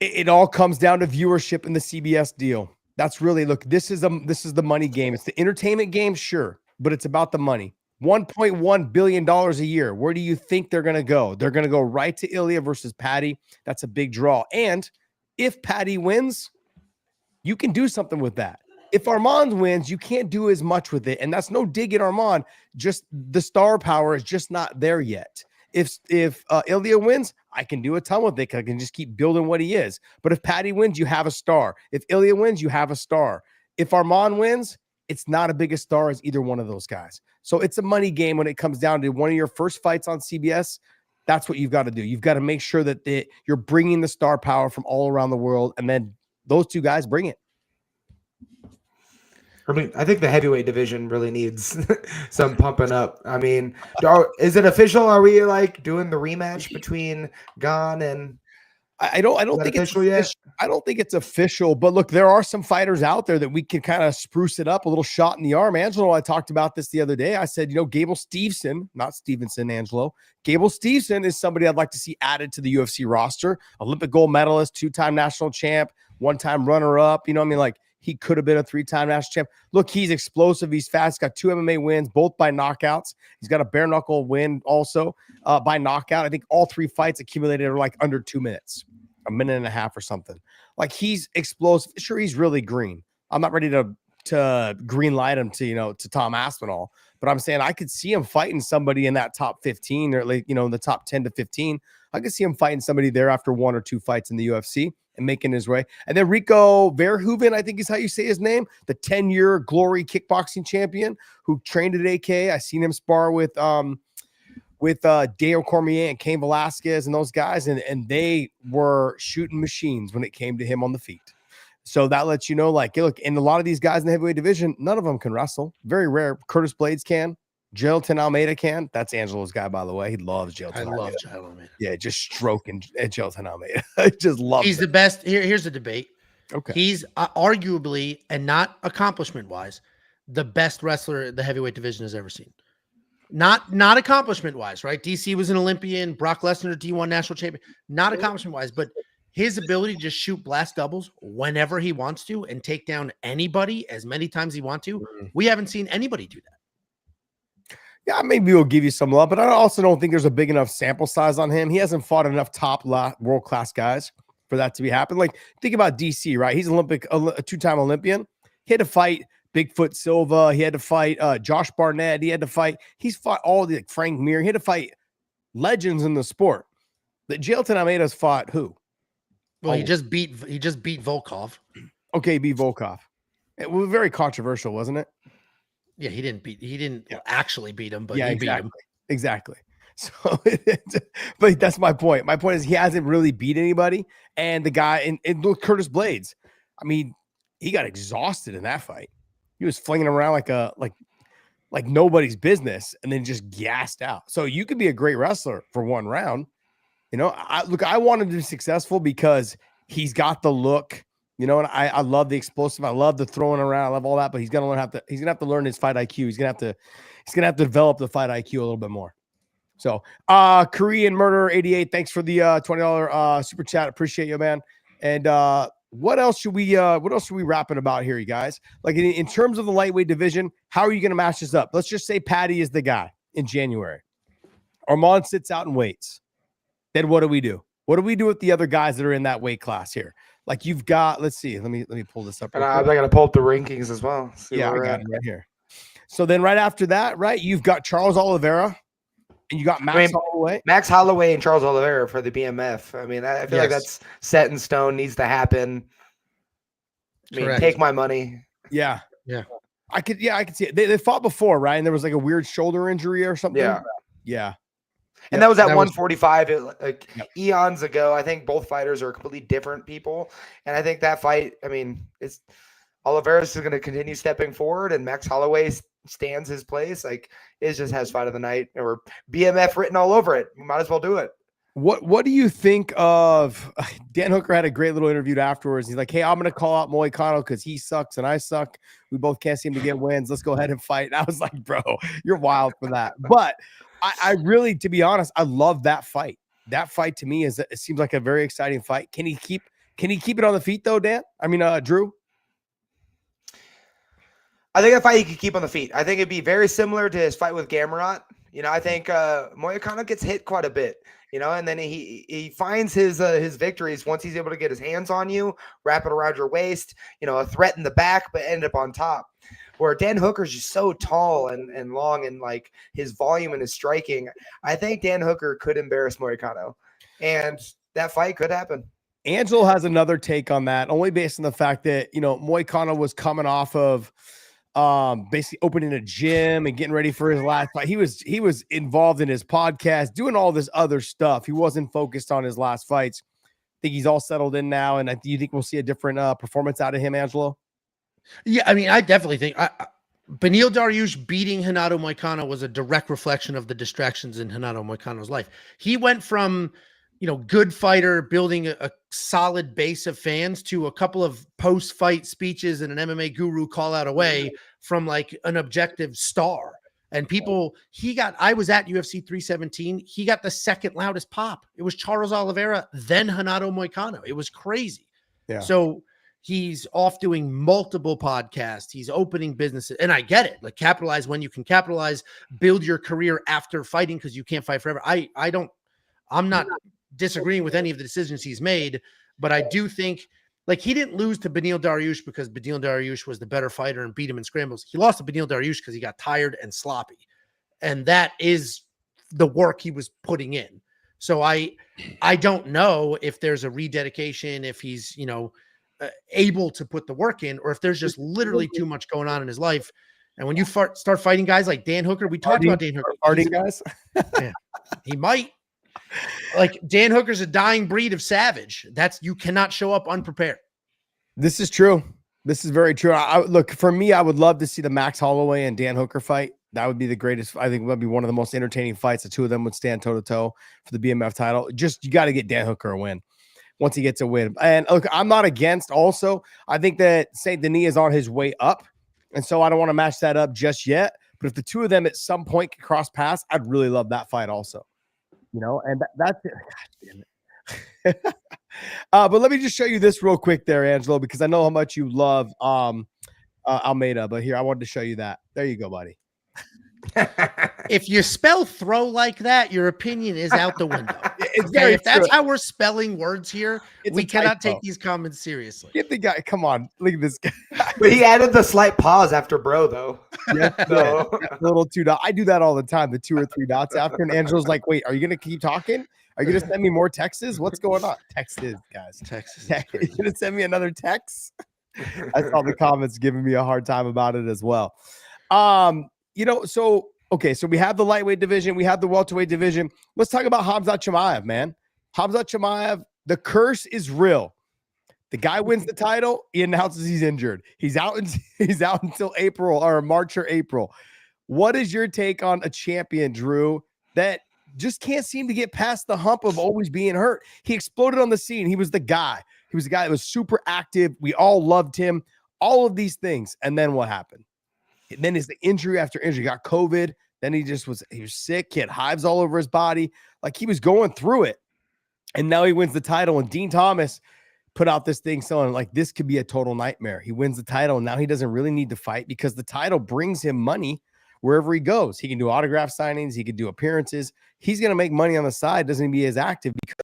it all comes down to viewership in the CBS deal. That's really, look, this is the money game. It's the entertainment game, sure, but it's about the money. $1.1 billion a year. Where do you think they're going to go? They're going to go right to Ilia versus Paddy. That's a big draw. And if Paddy wins, you can do something with that. If Arman wins, you can't do as much with it. And that's no dig at Arman. Just the star power is just not there yet. If Ilia wins, I can do a ton with it. I can just keep building what he is. But if Paddy wins, you have a star. If Ilia wins, you have a star. If Arman wins, it's not as big a star as either one of those guys. So it's a money game when it comes down to one of your first fights on CBS. That's what you've got to do. You've got to make sure that you're bringing the star power from all around the world, and then those 2 guys bring it. I mean, I think the heavyweight division really needs some pumping up. I mean, is it official? Are we like doing the rematch between Gon and? I don't think it's official yet. I don't think it's official, but look, there are some fighters out there that we can kind of spruce it up, a little shot in the arm. Angelo, I talked about this the other day. I said, Gable Steveson, not Stevenson, Angelo. Gable Steveson is somebody I'd like to see added to the UFC roster. Olympic gold medalist, 2-time national champ, 1-time runner-up. He could have been a 3-time national champ. Look, he's explosive. He's fast. He's got 2 MMA wins, both by knockouts. He's got a bare knuckle win also by knockout. I think all 3 fights accumulated are like under 2 minutes, a minute and a half or something. Like, he's explosive. Sure, he's really green. I'm not ready to to green light him to, to Tom Aspinall. But I'm saying I could see him fighting somebody in that top 15 or like, in the top 10 to 15. I could see him fighting somebody there after 1 or 2 fights in the UFC and making his way. And then Rico Verhoeven, I think is how you say his name, the 10-year Glory kickboxing champion who trained at AK. I seen him spar with Dale Cormier and Cain Velasquez and those guys, and they were shooting machines when it came to him on the feet. So that lets you know, like, look, and a lot of these guys in the heavyweight division, none of them can wrestle. Very rare. Curtis Blades can. Jailton Almeida can. That's Angelo's guy, by the way. He loves Jailton Almeida. I love Jailton Almeida. Yeah, just stroking Jailton Almeida. I just love him. He's the best. Here's the debate. Okay. He's arguably, and not accomplishment-wise, the best wrestler the heavyweight division has ever seen. Not accomplishment-wise, right? DC was an Olympian. Brock Lesnar, D1 national champion. Not accomplishment-wise, but his ability to just shoot blast doubles whenever he wants to and take down anybody as many times he wants to. We haven't seen anybody do that. Yeah, maybe we'll give you some love, but I also don't think there's a big enough sample size on him. He hasn't fought enough top world-class guys for that to be happening. Like, think about DC, right? He's a 2-time Olympian. He had to fight Bigfoot Silva. He had to fight Josh Barnett. He's fought all the Frank Mir. He had to fight legends in the sport. That Jailton Almeida's fought who? Well, he just beat Volkov. Okay, he beat Volkov. It was very controversial, wasn't it? Yeah, he didn't actually beat him, but yeah, he exactly. beat him. Exactly. So, but that's my point. My point is he hasn't really beat anybody. And the guy, and look, Curtis Blades, I mean, he got exhausted in that fight. He was flinging around like nobody's business and then just gassed out. So you could be a great wrestler for one round. I wanted to be successful because he's got the look, and I love the explosive. I love the throwing around. I love all that, but he's gonna have to learn his fight IQ. He's gonna have to develop the fight IQ a little bit more. So Korean Murder 88, thanks for the $20 super chat. Appreciate you, man. And what else should we rapping about here, you guys? Like in terms of the lightweight division, how are you gonna match this up? Let's just say Patty is the guy in January. Arman sits out and waits. Then what do we do? What do we do with the other guys that are in that weight class here? Like you've got, let's see, let me pull this up. And I'm going to pull up the rankings as well. Yeah, I got it right here. So then right after that, right, you've got Charles Oliveira and you got Max Holloway. Max Holloway and Charles Oliveira for the BMF. I mean, I feel like that's set in stone, needs to happen. I mean, take my money. Yeah. I could see it. They fought before, right? And there was like a weird shoulder injury or something. Yeah. And that was at 145 eons ago. I think both fighters are completely different people. And I think that fight, I mean, Oliveira's is going to continue stepping forward and Max Holloway stands his place. Like, it just has fight of the night or BMF written all over it. You might as well do it. What do you think of Dan Hooker had a great little interview afterwards. He's like, hey, I'm going to call out Moicano because he sucks and I suck. We both can't seem to get wins. Let's go ahead and fight. And I was like, bro, you're wild for that. But I really, to be honest, I love that fight. That fight to me it seems like a very exciting fight. Can he keep it on the feet though, Dan? I mean, Drew? I think that fight he could keep on the feet. I think it'd be very similar to his fight with Gamrot. I think Moicano gets hit quite a bit, and then he finds his victories once he's able to get his hands on you, wrap it around your waist, a threat in the back, but end up on top. Where Dan Hooker's just so tall and long and like his volume and his striking, I think Dan Hooker could embarrass Moicano, and that fight could happen. Angelo has another take on that, only based on the fact that Moicano was coming off of basically opening a gym and getting ready for his last fight. He was involved in his podcast, doing all this other stuff. He wasn't focused on his last fights. I think he's all settled in now, and do you think we'll see a different performance out of him, Angelo? Yeah, I mean, I definitely think Beneil Dariush beating Renato Moicano was a direct reflection of the distractions in Renato Moicano's life. He went from, good fighter, building a solid base of fans to a couple of post-fight speeches and an MMA guru call out away from like an objective star. And I was at UFC 317. He got the second loudest pop. It was Charles Oliveira, then Renato Moicano. It was crazy. Yeah. So he's off doing multiple podcasts. He's opening businesses. And I get it. Like, capitalize when you can capitalize, build your career after fighting because you can't fight forever. I'm not disagreeing with any of the decisions he's made, but I do think Like, he didn't lose to Beneil Dariush because Beneil Dariush was the better fighter and beat him in scrambles. He lost to Beneil Dariush because he got tired and sloppy. And that is the work he was putting in. So I don't know if there's a rededication, if he's, able to put the work in, or if there's just literally too much going on in his life. And when you start fighting guys like Dan Hooker, we talked about Dan Hooker. Farting guys? Yeah, he might. Like, Dan Hooker's a dying breed of savage. You cannot show up unprepared. This is true. This is very true. Look, for me, I would love to see the Max Holloway and Dan Hooker fight. That would be the greatest. I think it would be one of the most entertaining fights. The two of them would stand toe to toe for the BMF title. Just, you got to get Dan Hooker a win once he gets a win. And look, I'm not against also. I think that St. Denis is on his way up. And so I don't want to match that up just yet. But if the two of them at some point can cross paths, I'd really love that fight also. And that's it. God damn it. But let me just show you this real quick there, Angelo, because I know how much you love Almeida. But here, I wanted to show you that. There you go, buddy. If you spell throw like that, your opinion is out the window. It's Okay? very If that's true. how we're spelling words here, It's we a cannot typo. take these comments seriously. Get the guy. Come on. Look at this guy. But he added the slight pause after bro, though. Yeah, So- the little 2 dots. I do that all the time, the 2 or 3 dots after. And Angelo's like, wait, are you going to keep talking? Are you going to send me more texts? What's going on? Texts, guys. Texas is Are you crazy. going to send me another text? I saw the comments giving me a hard time about it as well. So we have the lightweight division, we have the welterweight division. Let's talk about Khamzat Chimaev, man. Khamzat Chimaev, the curse is real. The guy wins the title, he announces he's injured. He's out until April or March or April. What is your take on a champion, Drew, that just can't seem to get past the hump of always being hurt? He exploded on the scene. He was the guy. He was the guy that was super active. We all loved him. All of these things. And then what happened? And then is the injury after injury. Got COVID. Then he was sick. He had hives all over his body. Like, he was going through it. And now he wins the title. And Dean Thomas put out this thing saying, like, this could be a total nightmare. He wins the title. And now he doesn't really need to fight because the title brings him money wherever he goes. He can do autograph signings. He can do appearances. He's going to make money on the side. Doesn't be as active because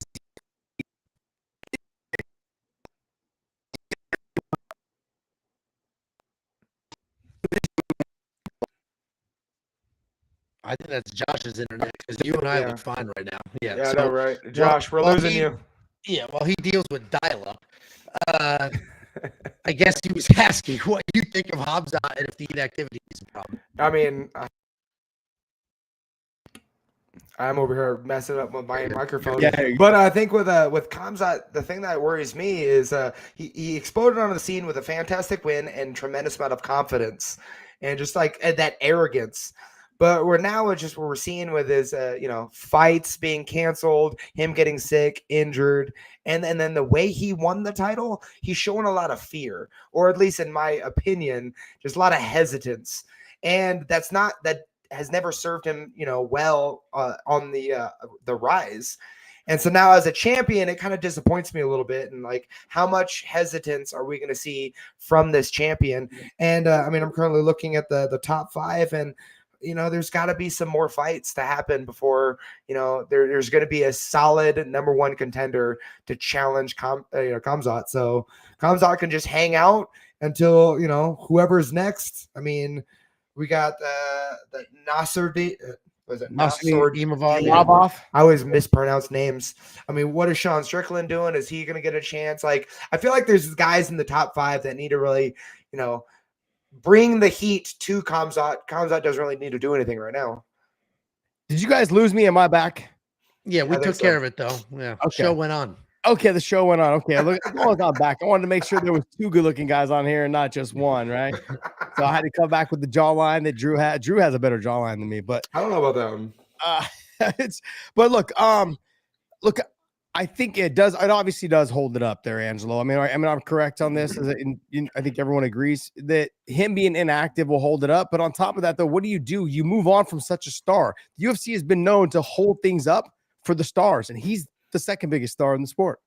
I think that's Josh's internet, because you and I look fine right now. Yeah, Yeah, I so, know, right? Josh, we're losing you. Yeah, while he deals with dial-up, I guess he was asking what you think of Khamzat and if the inactivity is a problem. I mean, I'm over here messing up with my microphone. Yeah. But I think with Khamzat, the thing that worries me is he exploded on the scene with a fantastic win and tremendous amount of confidence and just like that arrogance. But we're seeing with his fights being canceled, him getting sick, injured, and then the way he won the title, he's showing a lot of fear, or at least in my opinion, just a lot of hesitance, and that has never served him well on the rise. And so now as a champion, it kind of disappoints me a little bit. And like, how much hesitance are we going to see from this champion? And I'm currently looking at the top 5, and there's got to be some more fights to happen before, there's going to be a solid number 1 contender to challenge Khamzat. So Khamzat can just hang out until, whoever's next. I mean, we got the Nasser. Was it Nasser Imavov? I always mispronounce names. I mean, what is Sean Strickland doing? Is he going to get a chance? Like, I feel like there's guys in the top 5 that need to really, bring the heat to Khamzat. Khamzat doesn't really need to do anything right now. Did you guys lose me? Am I back? Yeah, we took care of it though. Yeah, Okay. Show went on. Okay, the show went on. Okay, look, I'm back. I wanted to make sure there was 2 good-looking guys on here and not just one, right? So I had to come back with the jawline that Drew had. Drew has a better jawline than me, but I don't know about that one. Look, I think it does. It obviously does hold it up there, Angelo. I mean, I'm correct on this. I think everyone agrees that him being inactive will hold it up. But on top of that, though, what do? You move on from such a star. The UFC has been known to hold things up for the stars, and he's the second biggest star in the sport.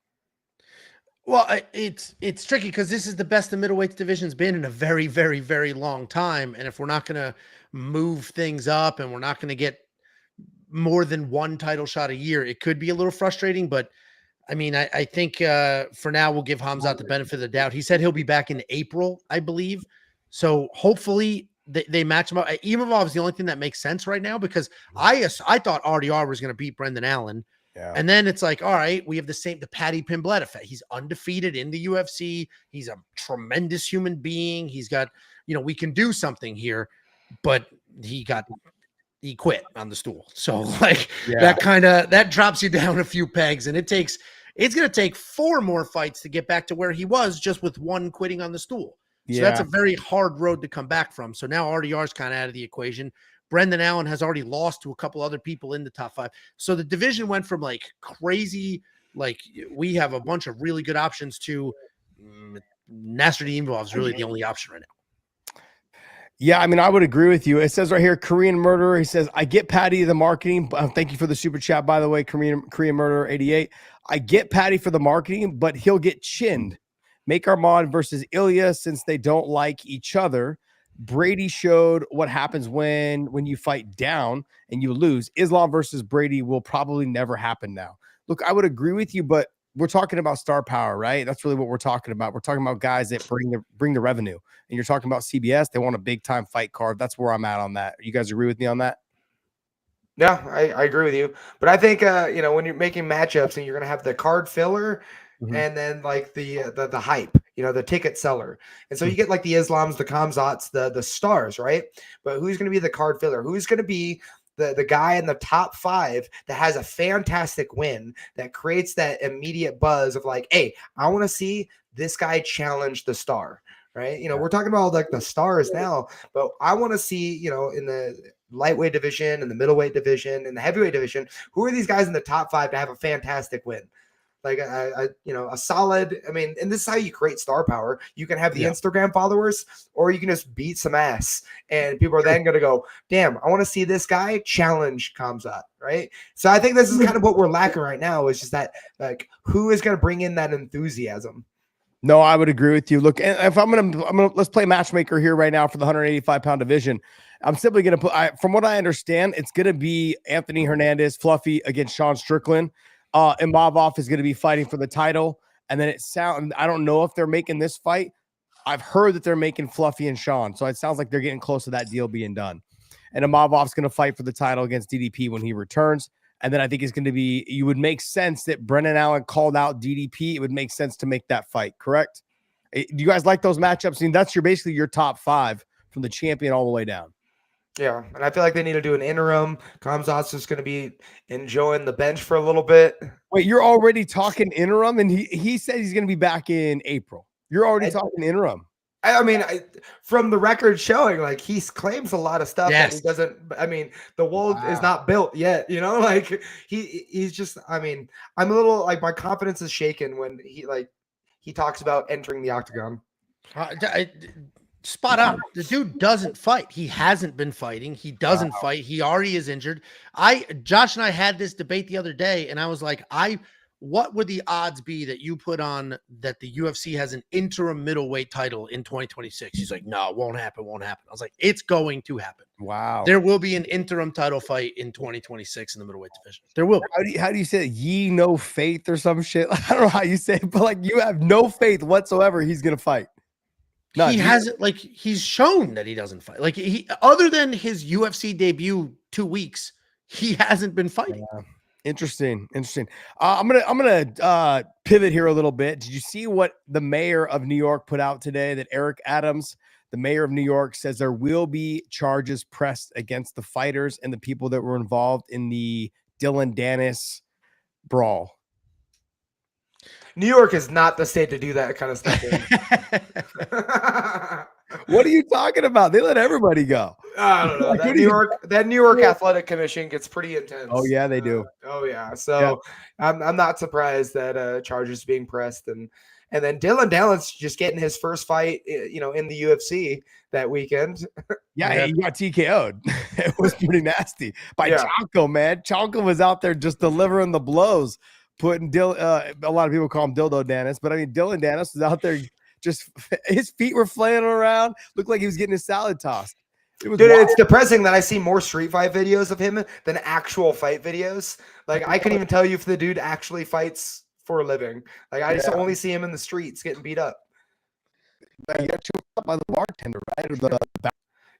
Well, it's tricky because this is the best the middleweight division's been in a very, very, very long time. And if we're not going to move things up and we're not going to get more than 1 title shot a year, it could be a little frustrating. But I mean, I think for now we'll give Hamzat the benefit of the doubt. He said he'll be back in April, I believe. So hopefully they match him up. Imavov is the only thing that makes sense right now because I thought RDR was going to beat Brendan Allen. Yeah. And then it's like, all right, we have the Paddy Pimblett effect. He's undefeated in the UFC. He's a tremendous human being. He's got, we can do something here, but he quit on the stool. So like that drops you down a few pegs, and it's going to take 4 more fights to get back to where he was just with 1 quitting on the stool. So that's a very hard road to come back from. So now RDR is kind of out of the equation. Brendan Allen has already lost to a couple other people in the top 5. So the division went from like crazy, like we have a bunch of really good options to Nasruddin Imavov is really the only option right now. Yeah, I mean, I would agree with you. It says right here, Korean Murderer. He says, I get Patty the marketing. Thank you for the super chat, by the way, Korean Murderer 88. I get Patty for the marketing, but he'll get chinned. Make Arman versus Ilia since they don't like each other. Brady showed what happens when you fight down and you lose. Islam versus Brady will probably never happen now. Look, I would agree with you, but we're talking about star power, right? That's really what we're talking about. We're talking about guys that bring the revenue. And you're talking about CBS. They want a big time fight card. That's where I'm at on that. You guys agree with me on that? Yeah, I agree with you. But I think when you're making matchups and you're gonna have the card filler and then like the hype, the ticket seller. And so you get like the Islams, the Khamzats, the stars, right? But who's gonna be the card filler? Who's gonna be the guy in the top 5 that has a fantastic win that creates that immediate buzz of like, hey, I want to see this guy challenge the star, right? We're talking about like the stars now, but I want to see, in the lightweight division and the middleweight division and the heavyweight division, who are these guys in the top 5 to have a fantastic win? Like a solid, and this is how you create star power. You can have the Instagram followers, or you can just beat some ass, and people are then going to go, damn, I want to see this guy challenge Khamzat, right? So I think this is kind of what we're lacking right now, is just that, like, who is going to bring in that enthusiasm? No, I would agree with you. Look, if I'm gonna let's play matchmaker here right now for the 185-pound division. I'm simply gonna put, from what I understand, it's gonna be Anthony Hernandez, Fluffy against Sean Strickland. Imavov is gonna be fighting for the title, and then I don't know if they're making this fight. I've heard that they're making Fluffy and Sean, so it sounds like they're getting close to that deal being done. And Imavov's gonna fight for the title against DDP when he returns. And then I think it's going to be, you would make sense that Brendan Allen called out DDP. It would make sense to make that fight, correct? Do you guys like those matchups? I mean, that's basically your top 5 from the champion all the way down. Yeah, and I feel like they need to do an interim. Khamzat's just going to be enjoying the bench for a little bit. Wait, you're already talking interim? And he said he's going to be back in April. You're already talking interim. From the record showing, like, he claims a lot of stuff that he doesn't. The world is not built yet, like he's just, I'm a little like, my confidence is shaken when he talks about entering the octagon. Spot on. The dude doesn't fight. He hasn't been fighting. He doesn't fight. He already is injured. Josh and I had this debate the other day, and I was like, what would the odds be that you put on that the UFC has an interim middleweight title in 2026? He's like, no, it won't happen. I was like, it's going to happen. Wow. There will be an interim title fight in 2026 in the middleweight division. There will be. How do you say it? Ye no faith or some shit? I don't know how you say it, but like, you have no faith whatsoever he's going to fight. No, he hasn't, like, he's shown that he doesn't fight. Like, other than his UFC debut 2 weeks, he hasn't been fighting. Yeah. Interesting. I'm gonna pivot here a little bit. Did you see what the mayor of New York put out today? That Eric Adams, the mayor of New York, says there will be charges pressed against the fighters and the people that were involved in the Dylan Dennis brawl. New York is not the state to do that kind of stuff. What are you talking about? They let everybody go. I don't know. That New York Athletic Commission gets pretty intense. Oh yeah, they do. So I'm not surprised that charges being pressed, and then Dylan Dallas just getting his first fight, in the UFC that weekend. Yeah, he got TKO'd. It was pretty nasty by Chalco, man. Chalco was out there just delivering the blows, putting a lot of people call him Dildo Dennis, but Dylan Dennis was out there. Just his feet were flailing around, looked like he was getting his salad tossed. Dude, it's depressing that I see more street fight videos of him than actual fight videos. Like, I couldn't even tell you if the dude actually fights for a living. Like I just only see him in the streets getting beat up. You got choked up by the bartender, right? Or the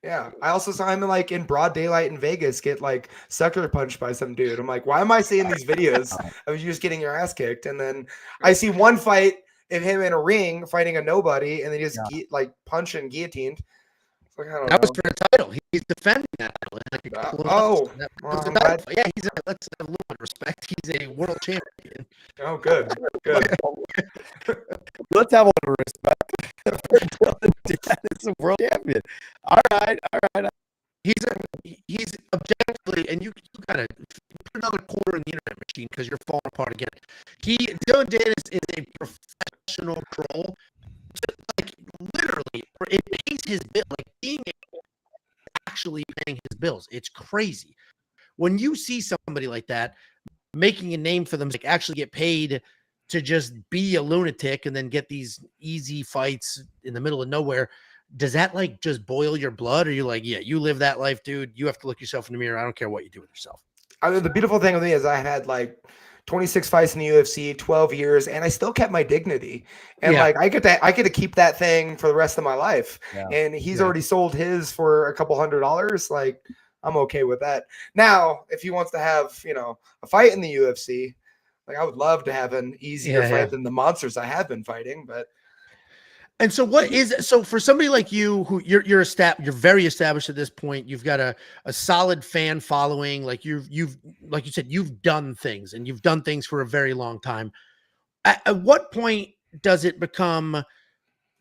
Yeah, I also saw him in broad daylight in Vegas get like sucker punched by some dude. I'm like, why am I seeing these videos of you just getting your ass kicked? And then I see one fight of him in a ring fighting a nobody, and then he just like punched and guillotined. Like, I don't that know. was for a title. He's defending that title. Like a couple of months. Yeah, he's let's have a little bit of respect. He's a world champion. Oh, good. Let's have a little respect for Dylan Dan is a world champion. All right. He's objectively, and you gotta put another quarter in the internet machine because you're falling apart again. Dylan Dan is a professional troll. Like literally, it pays his bill. Like being actually paying his bills. It's crazy. When you see somebody like that making a name for them, like actually get paid to just be a lunatic and then get these easy fights in the middle of nowhere, does that like just boil your blood? Or you're like, yeah, you live that life, dude. You have to look yourself in the mirror. I don't care what you do with yourself. I mean, the beautiful thing with me is I had like 26 fights in the UFC, 12 years, and I still kept my dignity. And like I get to keep that thing for the rest of my life. Yeah. And he's already sold his for a couple $100. Like I'm okay with that. Now, if he wants to have, a fight in the UFC, like I would love to have an easier fight than the monsters I have been fighting, but and so so for somebody like you who you're very established at this point, you've got a solid fan following, like you've like you said, you've done things and you've done things for a very long time. At what point does it become,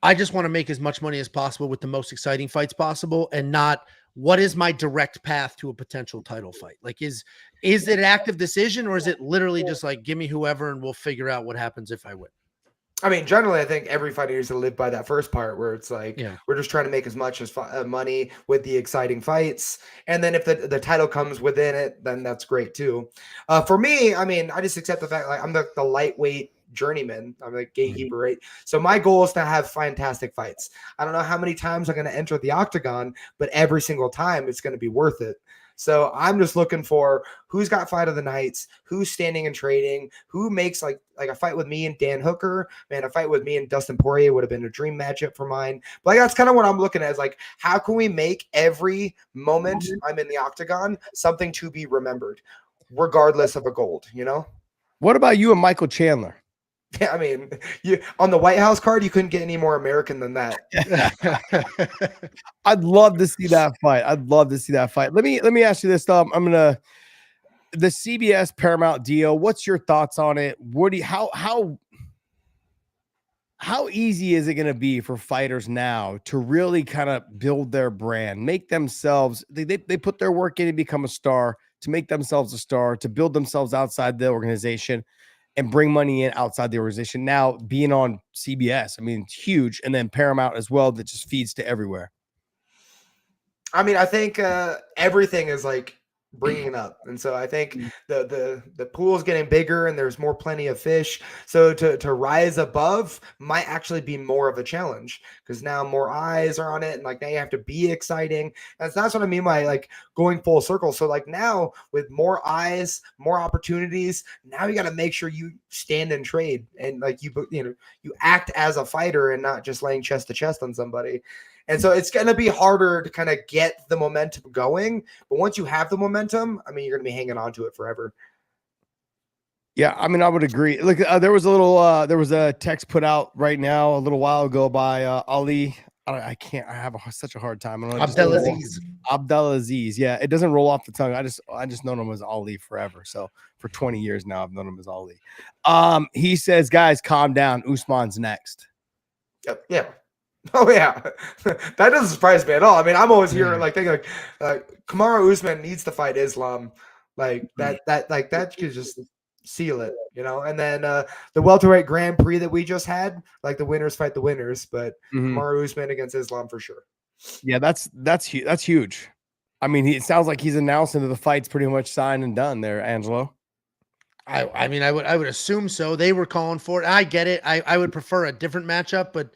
I just want to make as much money as possible with the most exciting fights possible and not what is my direct path to a potential title fight? Like, is it an active decision or is it literally just like, give me whoever and we'll figure out what happens if I win? I mean, generally, I think every fighter needs to live by that first part where it's like, we're just trying to make as much as money with the exciting fights. And then if the title comes within it, then that's great too. For me, I mean, I just accept the fact, like I'm the lightweight journeyman. I'm the gatekeeper, right? So my goal is to have fantastic fights. I don't know how many times I'm going to enter the octagon, but every single time it's going to be worth it. So I'm just looking for who's got fight of the nights, who's standing and trading, who makes like a fight with me and Dan Hooker. Man, a fight with me and Dustin Poirier would have been a dream matchup for mine. But like, that's kind of what I'm looking at is like, how can we make every moment I'm in the octagon something to be remembered, regardless of a gold, What about you and Michael Chandler? Yeah, I mean, on the White House card, you couldn't get any more American than that. I'd love to see that fight. Let me ask you this, Tom. The CBS Paramount deal. What's your thoughts on it? How easy is it going to be for fighters now to really kind of build their brand, make themselves? They put their work in to become a star, to make themselves a star, to build themselves outside the organization and bring money in outside the organization. Now being on CBS, I mean, it's huge. And then Paramount as well, that just feeds to everywhere. I mean, I think everything is like bringing up. And so I think the pool is getting bigger and there's plenty of fish. So to rise above might actually be more of a challenge because now more eyes are on it. And like now you have to be exciting. And that's what I mean by like going full circle. So like now with more eyes, more opportunities, now you got to make sure you stand and trade and like you act as a fighter and not just laying chest to chest on somebody. And so it's going to be harder to kind of get the momentum going. But once you have the momentum, I mean, you're going to be hanging on to it forever. Yeah, I mean, I would agree. Look, there was a text put out right now a little while ago by Ali. I have such a hard time. Abdelaziz. Yeah, it doesn't roll off the tongue. I just known him as Ali forever. So for 20 years now, I've known him as Ali. He says, guys, calm down. Usman's next. Yep. Yeah. Oh yeah, that doesn't surprise me at all. I mean, I'm always hearing like thinking like Kamaru Usman needs to fight Islam, like that could just seal it, And then the welterweight Grand Prix that we just had, like the winners fight the winners, but Kamaru Usman against Islam for sure. Yeah, that's huge. I mean, it sounds like he's announcing that the fight's pretty much signed and done there, Angelo. I mean, I would assume so. They were calling for it. I get it. I would prefer a different matchup, but.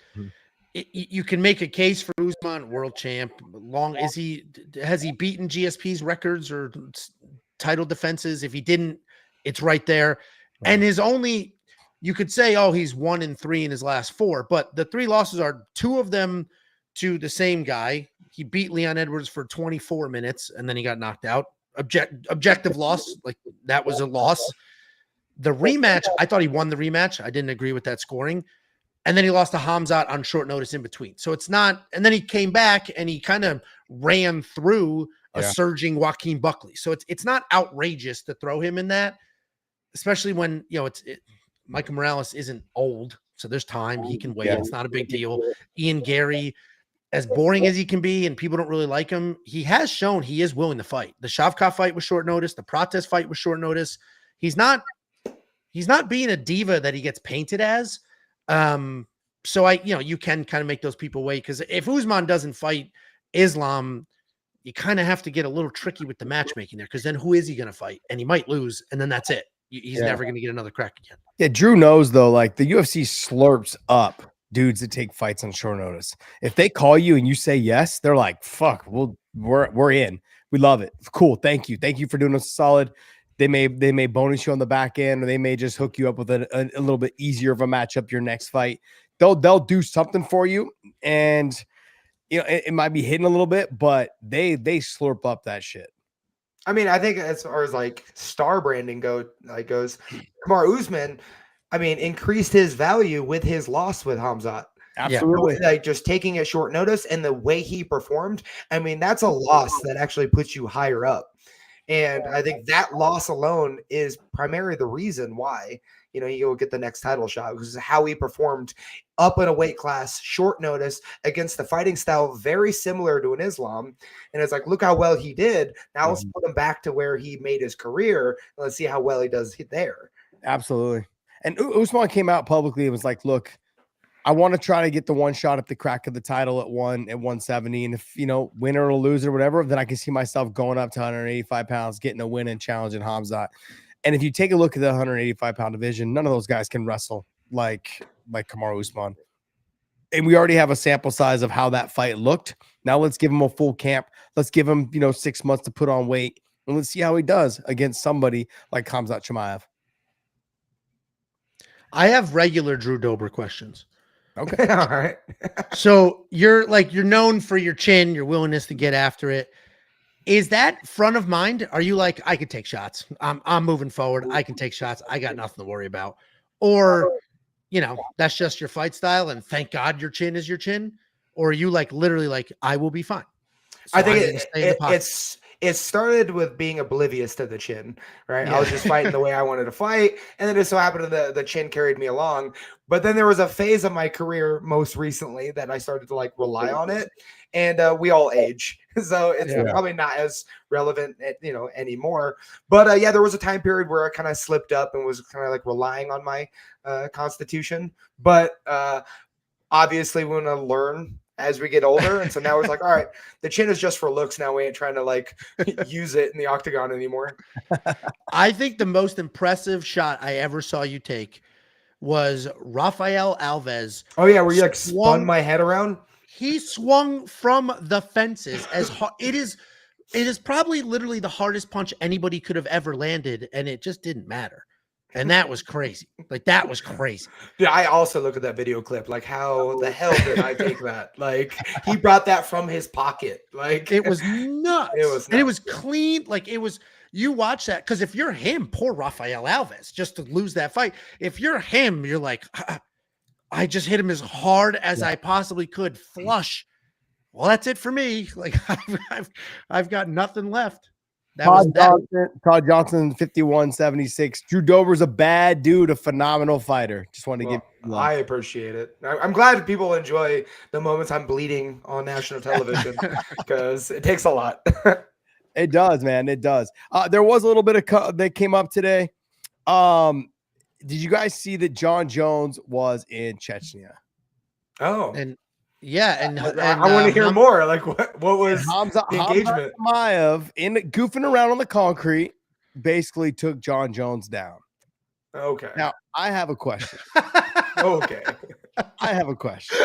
You can make a case for Usman, world champ. Has he beaten GSP's records or title defenses? If he didn't, it's right there. Right. And his only you could say, oh, he's 1-3 in his last 4, but the 3 losses are 2 of them to the same guy. He beat Leon Edwards for 24 minutes and then he got knocked out. Objective loss. Like that was a loss. The rematch, I thought he won the rematch. I didn't agree with that scoring. And then he lost to Hamzat on short notice in between. So it's not, and then he came back and he kind of ran through a surging Joaquin Buckley. So it's not outrageous to throw him in that, especially when, you know, Michael Morales isn't old. So there's time. He can wait. It's not a big deal. Ian Gary, as boring as he can be and people don't really like him, he has shown he is willing to fight. The Shavkat fight was short notice. The Prates fight was short notice. He's not being a diva that he gets painted as. So you can kind of make those people wait, because if Usman doesn't fight Islam, you kind of have to get a little tricky with the matchmaking there, because then who is he going to fight? And he might lose, and then that's it. He's never going to get another crack again. Yeah, Drew knows though, like the UFC slurps up dudes that take fights on short notice. If they call you and you say yes, they're like, "Fuck, we're in. We love it. Cool, thank you for doing us solid." They may bonus you on the back end, or they may just hook you up with a little bit easier of a matchup your next fight. They'll do something for you, and you know it might be hidden a little bit, but they slurp up that shit. I mean, I think as far as like star branding goes, Kamaru Usman, I mean, increased his value with his loss with Hamzat. Absolutely. Like just taking it short notice and the way he performed. I mean, that's a loss that actually puts you higher up. And I think that loss alone is primarily the reason why, you know, you'll get the next title shot, because how he performed up in a weight class, short notice, against the fighting style very similar to an Islam. And it's like, look how well he did. Now let's put him back to where he made his career. And let's see how well he does there. Absolutely. And Usman came out publicly and was like, look, I want to try to get the one shot at the crack of the title at 170. And if, you know, winner or loser or whatever, then I can see myself going up to 185 pounds, getting a win and challenging Hamzat. And if you take a look at the 185-pound division, none of those guys can wrestle like Kamaru Usman. And we already have a sample size of how that fight looked. Now let's give him a full camp. Let's give him, 6 months to put on weight. And let's see how he does against somebody like Khamzat Chimaev. I have regular Drew Dober questions. Okay. All right. So you're known for your chin, your willingness to get after it. Is that front of mind? Are you like, I can take shots. I'm moving forward. I can take shots. I got nothing to worry about. Or, that's just your fight style and thank God your chin is your chin. Or are you like literally like, I will be fine? So I think it started with being oblivious to the chin, right? Yeah. I was just fighting the way I wanted to fight. And then it so happened that the chin carried me along. But then there was a phase of my career most recently that I started to like rely on it. And we all age. So it's probably not as relevant, anymore. But there was a time period where I kind of slipped up and was kind of like relying on my constitution. But obviously we want to learn as we get older. And so now it's like, all right, the chin is just for looks now. We ain't trying to like use it in the octagon anymore. I think the most impressive shot I ever saw you take was Rafael Alves. Oh yeah. Where you like spun my head around? He swung from the fences as hard. It is probably literally the hardest punch anybody could have ever landed. And it just didn't matter. And that was crazy. Like, that was crazy. Yeah, I also look at that video clip. Like, how the hell did I take that? Like, he brought that from his pocket. Like, it was nuts. And it was clean. Like, it was, you watch that. Because if you're him, poor Rafael Alves, just to lose that fight. If you're him, you're like, I just hit him as hard as I possibly could. Flush. Well, that's it for me. Like, I've got nothing left. Todd Johnson, 51-76. Drew Dober's a bad dude, a phenomenal fighter. Just wanted to give you I appreciate it. I'm glad people enjoy the moments I'm bleeding on national television because it takes a lot. It does, man. It does. There was a little bit of that came up today. Did you guys see that John Jones was in Chechnya? Oh, and I want to hear more. Like, what was the engagement? Chimaev goofing around on the concrete basically took John Jones down. Okay. Now I have a question. Okay. I have a question.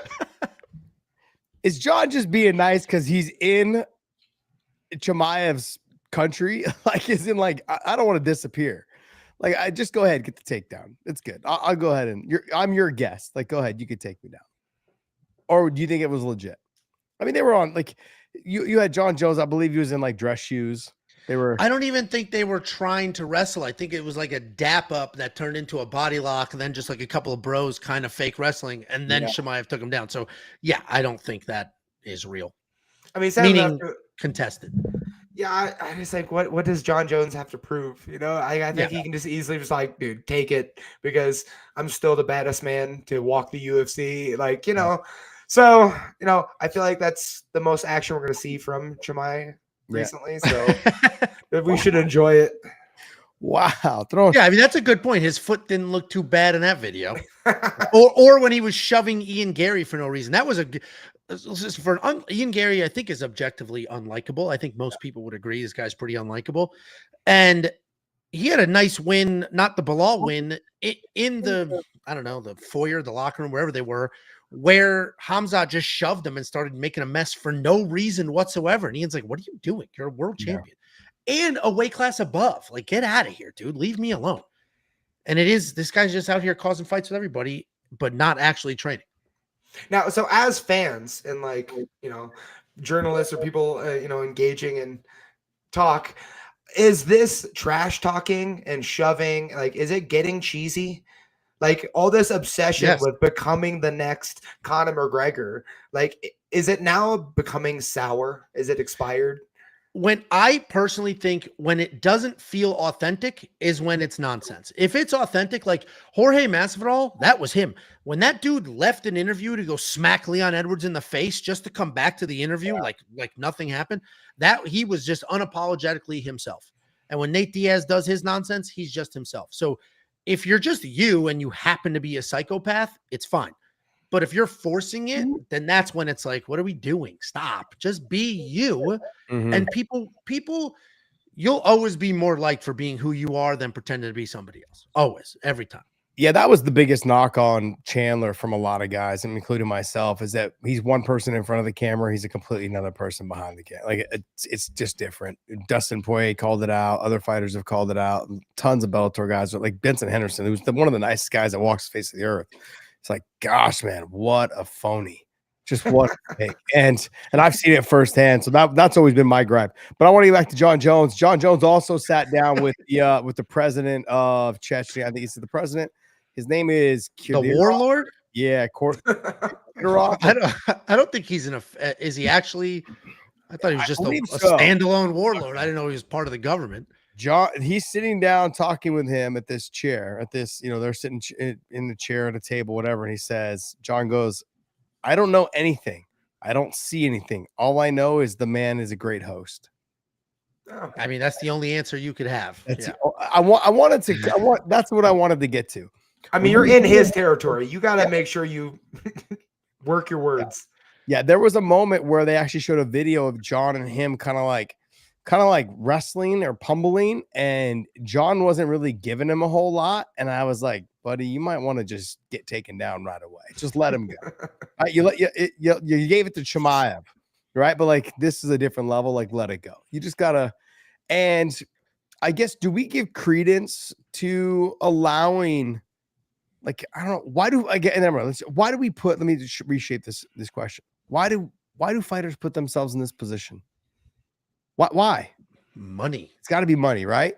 Is John just being nice because he's in Chimaev's country? Like, is in like, I don't want to disappear. Like, I just go ahead, get the takedown. It's good. I'll go ahead and I'm your guest. Like, go ahead, you could take me down. Or do you think it was legit? I mean, they were on like you had John Jones. I believe he was in like dress shoes. They were. I don't even think they were trying to wrestle. I think it was like a dap up that turned into a body lock, and then just like a couple of bros kind of fake wrestling, and then Chimaev took him down. So yeah, I don't think that is real. I mean, meaning contested. Yeah, I just like what does John Jones have to prove? You know, I think he can just easily just like, dude, take it because I'm still the baddest man to walk the UFC. Like, you know, so you know, I feel like that's the most action we're gonna see from Chimaev recently. So we should enjoy it. Wow. Yeah, I mean that's a good point. His foot didn't look too bad in that video, or when he was shoving Ian Gary for no reason. That was Ian Gary. I think is objectively unlikable. I think most people would agree this guy's pretty unlikable, and he had a nice win, not the Bilal win, in the I don't know the foyer, the locker room, wherever they were, where Hamzat just shoved him and started making a mess for no reason whatsoever. And Ian's like, "What are you doing? You're a world champion." And a weight class above. Like, get out of here, dude. Leave me alone. And this guy's just out here causing fights with everybody, but not actually training. Now, so as fans and like, you know, journalists or people, you know, engaging in talk, is this trash talking and shoving, like, is it getting cheesy? Like all this obsession with becoming the next Conor McGregor, like, is it now becoming sour? Is it expired? When I personally think when it doesn't feel authentic is when it's nonsense. If it's authentic, like Jorge Masvidal, that was him. When that dude left an interview to go smack Leon Edwards in the face just to come back to the interview, like nothing happened, that he was just unapologetically himself. And when Nate Diaz does his nonsense, he's just himself. So if you're just you and you happen to be a psychopath, it's fine. But if you're forcing it, then that's when it's like, what are we doing? Stop. Just be you. And people, you'll always be more liked for being who you are than pretending to be somebody else. Always, every time. Yeah, that was the biggest knock on Chandler from a lot of guys, including myself, is that he's one person in front of the camera. He's a completely another person behind the camera. Like it's just different. Dustin Poirier called it out. Other fighters have called it out. Tons of Bellator guys, like Benson Henderson, who's one of the nicest guys that walks the face of the earth. It's like, gosh, man, what a phony. Just what a fake. And I've seen it firsthand. So that's always been my gripe. But I want to get back to John Jones. John Jones also sat down with the president of Chechnya. I think he's the president. His name is the Warlord. Yeah, I don't think he's is he actually? I thought he was just a standalone warlord. I didn't know he was part of the government. John, he's sitting down talking with him at this chair, at this, you know, they're sitting in the chair at a table, whatever. And he says, John goes, I don't know anything. I don't see anything. All I know is the man is a great host. I mean, that's the only answer you could have. That's what I wanted to get to. I mean, you're in his territory. You got to make sure you work your words. Yeah. There was a moment where they actually showed a video of John and him kind of like wrestling or pummeling, and John wasn't really giving him a whole lot. And I was like, buddy, you might want to just get taken down right away. Just let him go. You gave it to Chimaev, right? But like, this is a different level. Like, let it go. You just gotta. And I guess, do we give credence to allowing, like, I don't know, why do we put, let me just reshape this question. Why do fighters put themselves in this position? Why? Money. It's got to be money, right?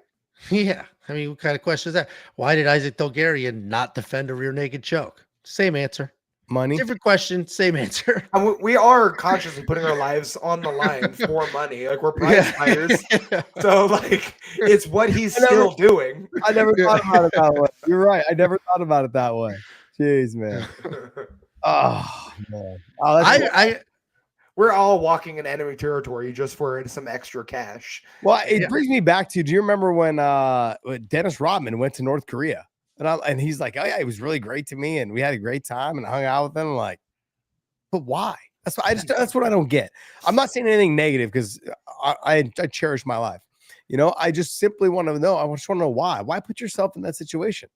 Yeah. I mean, what kind of question is that? Why did Isaac Dulgarian not defend a rear naked choke? Same answer. Money. Different question. Same answer. And we are consciously putting our lives on the line for money. Like, we're prize fighters. So like, it's what he's still doing. I never thought about it that way. You're right. I never thought about it that way. Jeez, man. Oh man. Oh, we're all walking in enemy territory just for some extra cash. Well, it brings me back to, do you remember when Dennis Rodman went to North Korea? And he's like, oh yeah, he was really great to me, and we had a great time, and I hung out with him. I'm like, but why? That's what I don't get. I'm not saying anything negative because I cherish my life. You know, I just simply want to know. I just want to know why. Why put yourself in that situation?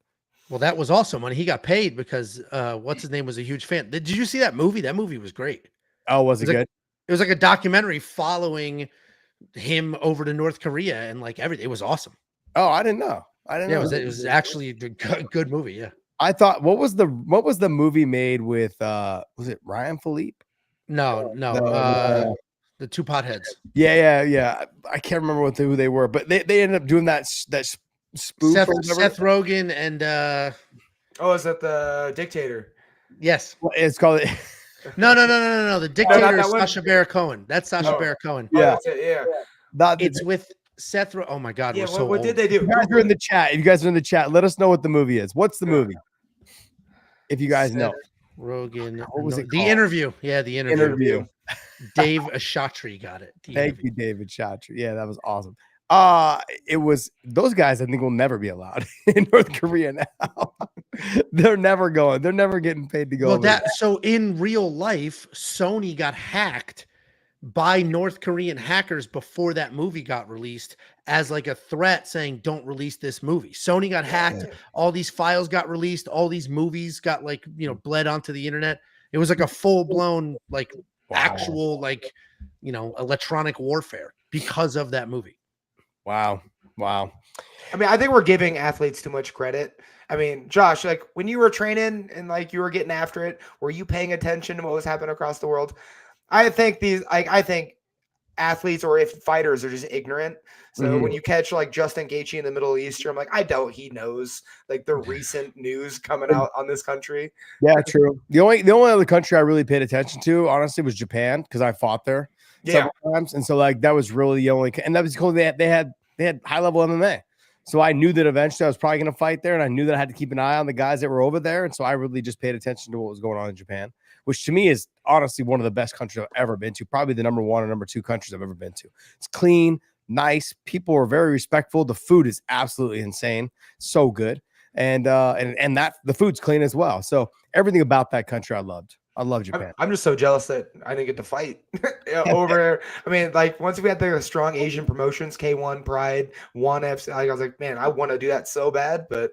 Well, that was also money. He got paid because what's his name was a huge fan. Did you see that movie? That movie was great. Oh, was it good? It was like a documentary following him over to North Korea and like everything. It was awesome. Oh, I didn't know. I didn't Yeah, know. it was actually a good movie. Yeah. I thought what was the movie made with was it Ryan Philippe? No, The the two potheads. yeah. I can't remember who they were, but they ended up doing that spoof Seth, or whatever. Seth Rogen and Oh, is that the Dictator? yes. It's called No. The Dictator that is one. Sacha Baron Cohen. That's Sacha Oh. Baron Cohen. Oh, Yeah. that's it, yeah. It's with Seth. Oh my God, Yeah, we're so what old. did they do? you guys are in the chat. If you guys are in the chat, let us know what the movie is. What's the movie? If you guys know. Rogen. What was it The called? Interview. Yeah, The Interview. Dave Ashatri got it. Thank you, David Chatry. Yeah, that was awesome. It was those guys I think will never be allowed in North Korea now. They're never getting paid to go. Well, so in real life, Sony got hacked by North Korean hackers before that movie got released as like a threat saying don't release this movie. Sony got hacked, all these files got released, all these movies got like, bled onto the internet. It was like a full-blown like actual like, electronic warfare because of that movie. Wow. I mean, I think we're giving athletes too much credit. I mean, Josh, like when you were training and like you were getting after it, were you paying attention to what was happening across the world? I think I think athletes or if fighters are just ignorant. So when you catch like Justin Gaethje in the Middle East, I'm like, I doubt he knows like the recent news coming out on this country. Yeah, true. The only other country I really paid attention to, honestly, was Japan because I fought there several times, and so like that was really the only, and that was cool. They had high level MMA, so I knew that eventually I was probably going to fight there, and I knew that I had to keep an eye on the guys that were over there, and so I really just paid attention to what was going on in Japan, which to me is honestly one of the best countries I've ever been to, probably the number 1 or number 2 countries I've ever been to. It's clean, nice, people are very respectful. The food is absolutely insane, so good, and that the food's clean as well. So everything about that country I loved. I love Japan. I'm just so jealous that I didn't get to fight over. I mean, like once we had the strong Asian promotions, K1, Pride, One FC, I was like, man, I want to do that so bad, but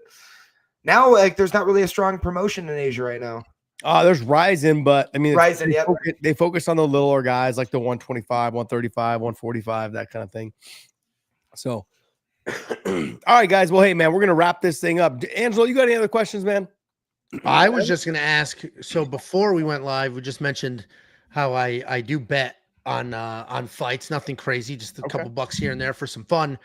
now like there's not really a strong promotion in Asia right now. There's Ryzen, but I mean, Ryzen, they focus on the littler guys like the 125, 135, 145, that kind of thing. So, all right, guys. Well, hey, man, we're gonna wrap this thing up. Angelo, you got any other questions, man? I was just going to ask. So before we went live, we just mentioned how I do bet on fights. Nothing crazy, just a couple bucks here and there for some fun.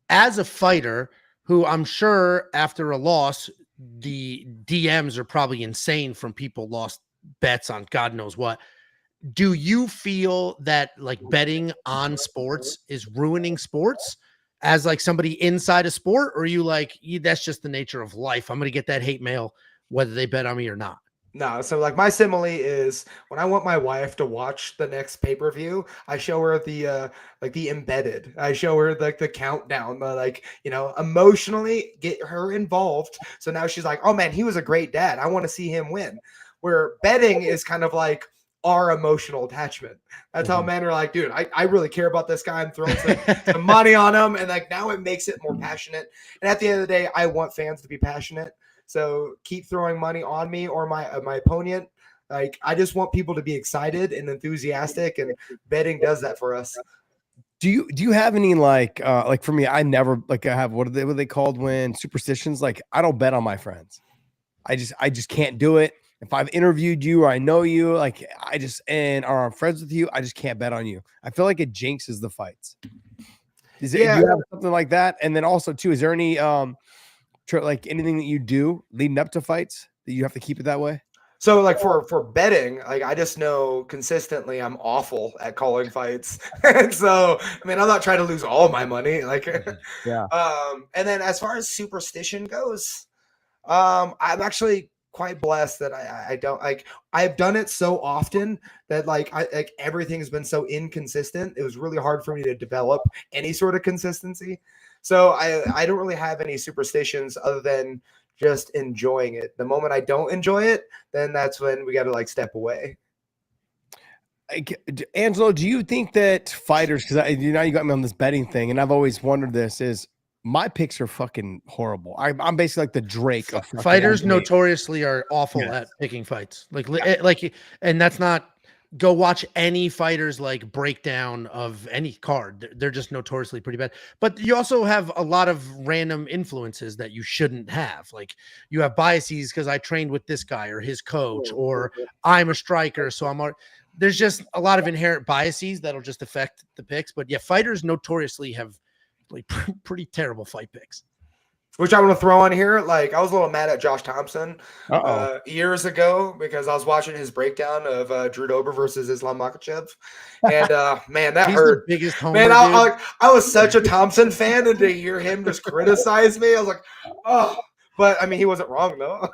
As a fighter, who I'm sure after a loss, the DMs are probably insane from people lost bets on God knows what. Do you feel that like betting on sports is ruining sports as like somebody inside a sport, or are you like, that's just the nature of life? I'm going to get that hate mail whether they bet on me or not. No, so like my simile is when I want my wife to watch the next pay-per-view, I show her the like the embedded. I show her like the countdown, like emotionally get her involved. So now she's like, oh man, he was a great dad. I want to see him win. Where betting is kind of like our emotional attachment. That's how men are like, dude, I really care about this guy. I'm throwing some money on him. And like now it makes it more passionate. And at the end of the day, I want fans to be passionate. So keep throwing money on me or my opponent. Like I just want people to be excited and enthusiastic, and betting does that for us. Do you have any like for me? I never like I have what are they called when superstitions? Like I don't bet on my friends. I just can't do it. If I've interviewed you or I know you, like and are friends with you, I just can't bet on you. I feel like it jinxes the fights. Do you have something like that? And then also too, is there any like anything that you do leading up to fights that you have to keep it that way? So like for betting, like I just know consistently I'm awful at calling fights. And so I mean I'm not trying to lose all my money. Like and then as far as superstition goes, I'm actually quite blessed that I don't like I've done it so often that like everything's been so inconsistent. It was really hard for me to develop any sort of consistency. So I don't really have any superstitions other than just enjoying it. The moment I don't enjoy it, then that's when we got to like step away. Angelo, do you think that fighters, because you got me on this betting thing, and I've always wondered this, is my picks are fucking horrible. I'm basically like the Drake of fighters. Notoriously are awful at picking fights. And that's not go watch any fighters like breakdown of any card. They're just notoriously pretty bad. But you also have a lot of random influences that you shouldn't have. Like you have biases because I trained with this guy or his coach, or I'm a striker, so there's just a lot of inherent biases that'll just affect the picks. But yeah, fighters notoriously have like pretty terrible fight picks. Which I want to throw on here. Like, I was a little mad at Josh Thompson years ago because I was watching his breakdown of Drew Dober versus Islam Makhachev. And man, that hurt. The biggest homer, man, I was such a Thompson fan, and to hear him just criticize me, I was like, oh. But I mean, he wasn't wrong though.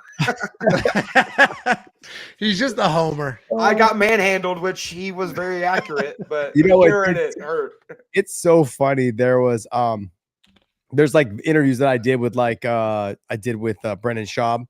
He's just a homer. I got manhandled, which he was very accurate, but you know what? It hurt. It's so funny. There's like interviews that I did with Brendan Schaub,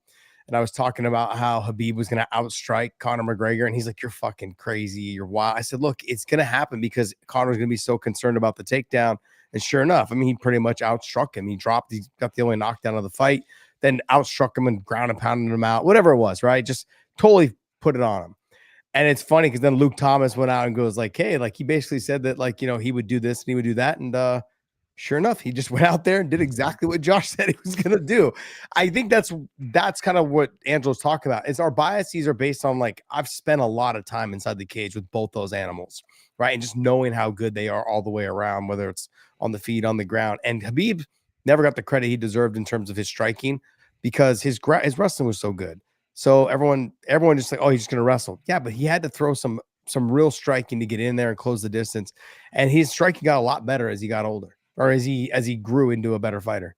and I was talking about how Khabib was going to outstrike Conor McGregor, and he's like, "You're fucking crazy. You're wild." I said, "Look, it's going to happen because Conor's going to be so concerned about the takedown." And sure enough, I mean, he pretty much outstruck him. He got the only knockdown of the fight, then outstruck him and ground and pounded him out, whatever it was, right? Just totally put it on him. And it's funny because then Luke Thomas went out and goes like, "Hey," like he basically said that like, you know, he would do this and he would do that. And sure enough, he just went out there and did exactly what Josh said he was going to do. I think that's kind of what Angelo's talking about. Is our biases are based on like, I've spent a lot of time inside the cage with both those animals, right? And just knowing how good they are all the way around, whether it's on the feet, on the ground. And Khabib never got the credit he deserved in terms of his striking because his wrestling was so good. So everyone just like, oh, he's just going to wrestle. Yeah, but he had to throw some real striking to get in there and close the distance. And his striking got a lot better as he got older, or as he grew into a better fighter.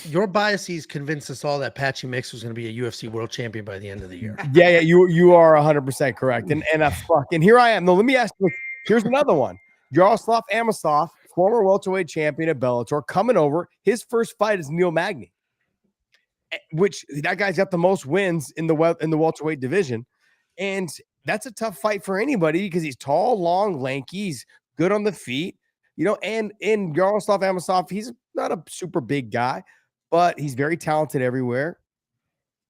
Your biases convinced us all that Patchy Mix was going to be a UFC world champion by the end of the year. Yeah, you are 100% correct. And here I am. No, let me ask you. Here's another one. Yaroslav Amosov, former welterweight champion at Bellator, coming over. His first fight is Neil Magny, which that guy's got the most wins in the welterweight division, and that's a tough fight for anybody because he's tall, long, lanky, he's good on the feet, you know. And in Yaroslav Amosov, he's not a super big guy, but he's very talented everywhere.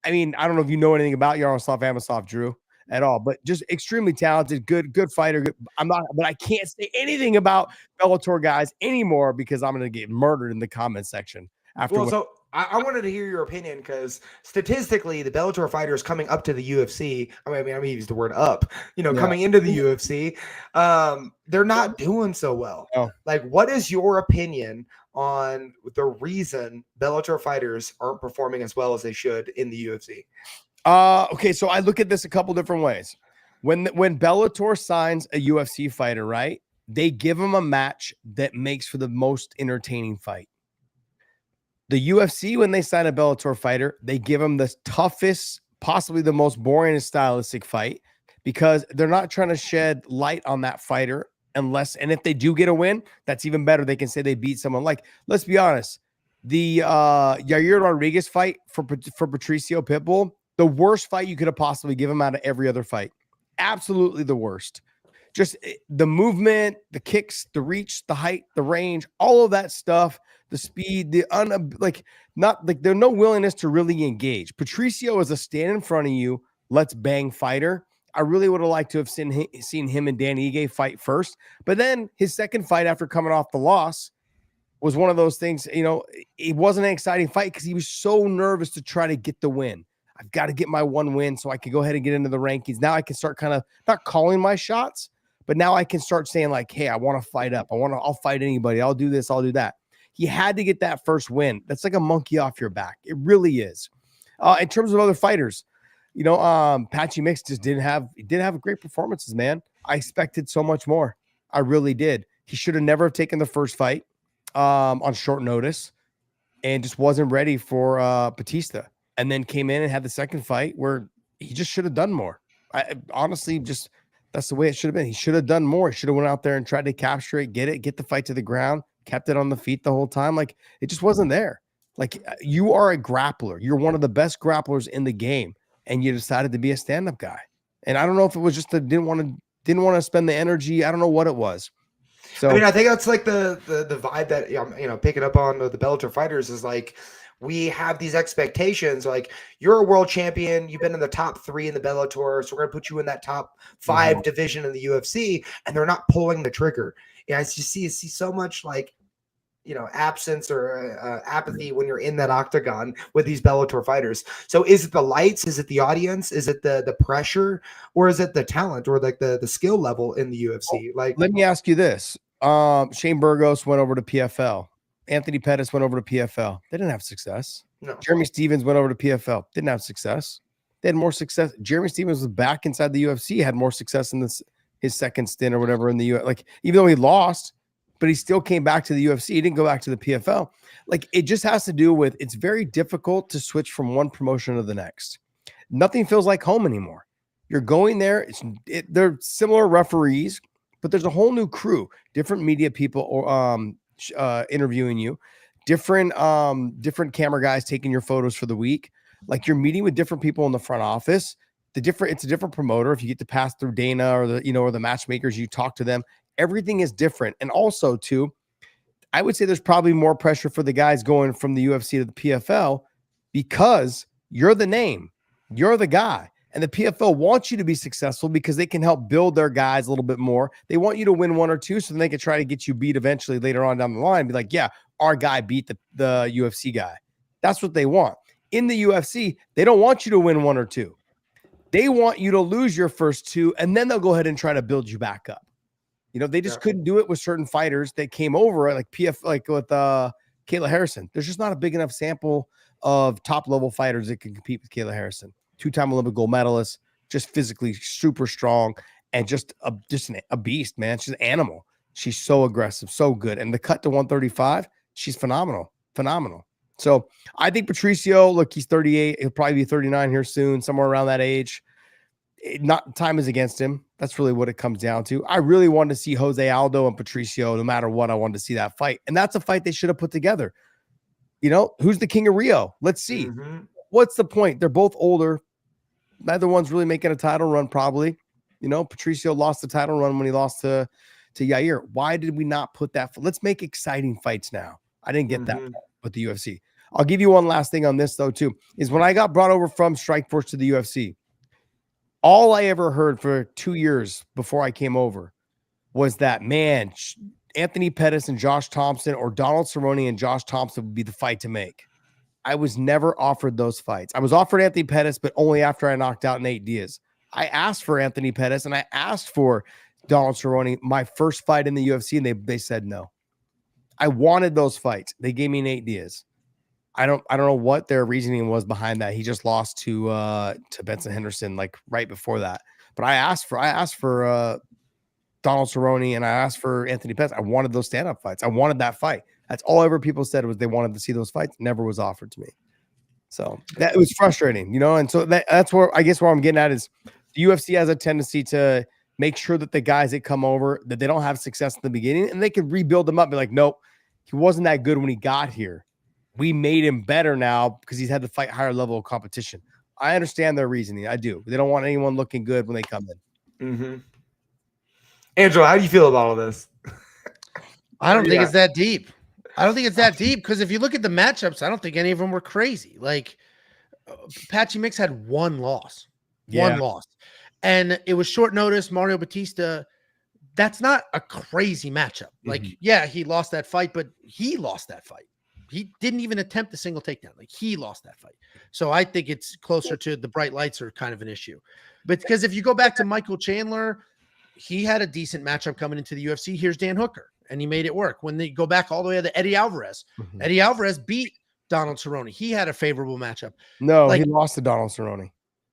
I mean, I don't know if you know anything about Yaroslav Amosov, Drew, at all, but just extremely talented, good fighter. But I can't say anything about Bellator guys anymore because I'm going to get murdered in the comment section after. Well, so I wanted to hear your opinion because statistically, the Bellator fighters coming up to the UFC, I mean, I use the word up, you know, coming into the UFC, they're not doing so well. Oh. Like, what is your opinion on the reason Bellator fighters aren't performing as well as they should in the UFC? Okay, so I look at this a couple different ways. When Bellator signs a UFC fighter, right, they give them a match that makes for the most entertaining fight. The UFC, when they sign a Bellator fighter, they give them the toughest, possibly the most boring and stylistic fight because they're not trying to shed light on that fighter and if they do get a win, that's even better. They can say they beat someone. Like, let's be honest, the Yair Rodriguez fight for Patricio Pitbull, the worst fight you could have possibly given him out of every other fight. Absolutely the worst. Just the movement, the kicks, the reach, the height, the range, all of that stuff, the speed, there's no willingness to really engage. Patricio is a stand in front of you, let's bang fighter. I really would have liked to have seen him and Dan Ige fight first, but then his second fight after coming off the loss was one of those things, you know, it wasn't an exciting fight because he was so nervous to try to get the win. I've got to get my one win so I can go ahead and get into the rankings. Now I can start kind of not calling my shots, but now I can start saying like, hey, I want to fight up. I'll fight anybody. I'll do this. I'll do that. He had to get that first win. That's like a monkey off your back. It really is. In terms of other fighters, you know, Patchy Mix just didn't have great performances, man. I expected so much more. I really did. He should have never taken the first fight on short notice and just wasn't ready for Batista. And then came in and had the second fight where he just should have done more. I honestly just, that's the way it should have been. He should have done more. He should have went out there and tried to capture it, get the fight to the ground, kept it on the feet the whole time. Like, it just wasn't there. Like, you are a grappler. You're one of the best grapplers in the game, and you decided to be a stand-up guy. And I don't know if it was just that didn't want to spend the energy. I don't know what it was. So I mean, I think that's like the vibe that, you know, picking up on the Bellator fighters is like, we have these expectations like you're a world champion, you've been in the top 3 in the Bellator, so we're gonna put you in that top 5 division in the UFC, and they're not pulling the trigger. Yeah, I just see so much like, you know, absence or apathy when you're in that octagon with these Bellator fighters. So is it the lights? Is it the audience? Is it the pressure? Or is it the talent or like the skill level in the UFC? Like, let me ask you this. Shane Burgos went over to PFL. Anthony Pettis went over to PFL. They didn't have success. no. Jeremy Stevens went over to PFL. Didn't have success. They had more success. Jeremy Stevens was back inside the UFC, had more success in his second stint or whatever in the UFC. Like, even though he lost, but he still came back to the UFC. He didn't go back to the PFL. Like, it just has to do with, it's very difficult to switch from one promotion to the next. Nothing feels like home anymore. You're going there. They're similar referees, but there's a whole new crew, different media people or interviewing you, different camera guys taking your photos for the week. Like, you're meeting with different people in the front office. It's a different promoter. If you get to pass through Dana or the matchmakers, you talk to them. Everything is different. And also too, I would say there's probably more pressure for the guys going from the UFC to the PFL because you're the name, you're the guy. And the PFL wants you to be successful because they can help build their guys a little bit more. They want you to win 1 or 2 so then they can try to get you beat eventually later on down the line. Be like, yeah, our guy beat the UFC guy. That's what they want. In the UFC, they don't want you to win 1 or 2. They want you to lose your first 2, and then they'll go ahead and try to build you back up. You know, they just couldn't do it with certain fighters that came over, like like with Kayla Harrison. There's just not a big enough sample of top-level fighters that can compete with Kayla Harrison. 2-time Olympic gold medalist, just physically super strong, and just a beast, man. She's an animal. She's so aggressive, so good. And the cut to 135, she's phenomenal. So I think Patricio, look, he's 38. He'll probably be 39 here soon, somewhere around that age. Time is against him. That's really what it comes down to. I really wanted to see Jose Aldo and Patricio. No matter what, I wanted to see that fight. And that's a fight they should have put together. You know, who's the king of Rio? Let's see. What's the point? They're both older. Neither one's really making a title run, probably. You know, Patricio lost the title run when he lost to Yair. Why did we not put that? Let's make exciting fights now. I didn't get that with the UFC. I'll give you one last thing on this, though, too, is when I got brought over from Strikeforce to the UFC, all I ever heard for 2 years before I came over was that, man, Anthony Pettis and Josh Thompson or Donald Cerrone and Josh Thompson would be the fight to make. I was never offered those fights. I was offered Anthony Pettis, but only after I knocked out Nate Diaz. I asked for Anthony Pettis and I asked for Donald Cerrone, my first fight in the UFC, and they said no. I wanted those fights. They gave me Nate Diaz. I don't know what their reasoning was behind that. He just lost to Benson Henderson like right before that. But I asked for Donald Cerrone and I asked for Anthony Pettis. I wanted those stand-up fights. I wanted that fight. That's all ever people said was they wanted to see those fights. Never was offered to me. So that was frustrating, you know. And so that's where I guess where I'm getting at is the UFC has a tendency to make sure that the guys that come over that they don't have success in the beginning and they can rebuild them up. Be like, nope, he wasn't that good when he got here. We made him better now because he's had to fight higher level of competition. I understand their reasoning. I do. They don't want anyone looking good when they come in. Angelo, how do you feel about all this? I don't think it's that deep. I don't think it's that deep because if you look at the matchups, I don't think any of them were crazy. Like Patchy Mix had one loss. And it was short notice. Mario Batista, that's not a crazy matchup. Like, yeah, he lost that fight, but he lost that fight. He didn't even attempt a single takedown. Like, he lost that fight. So I think it's closer to the bright lights are kind of an issue. But because if you go back to Michael Chandler, he had a decent matchup coming into the UFC. Here's Dan Hooker, and he made it work. When they go back all the way to Eddie Alvarez, Eddie Alvarez beat Donald Cerrone. He had a favorable matchup. No, he lost to Donald Cerrone.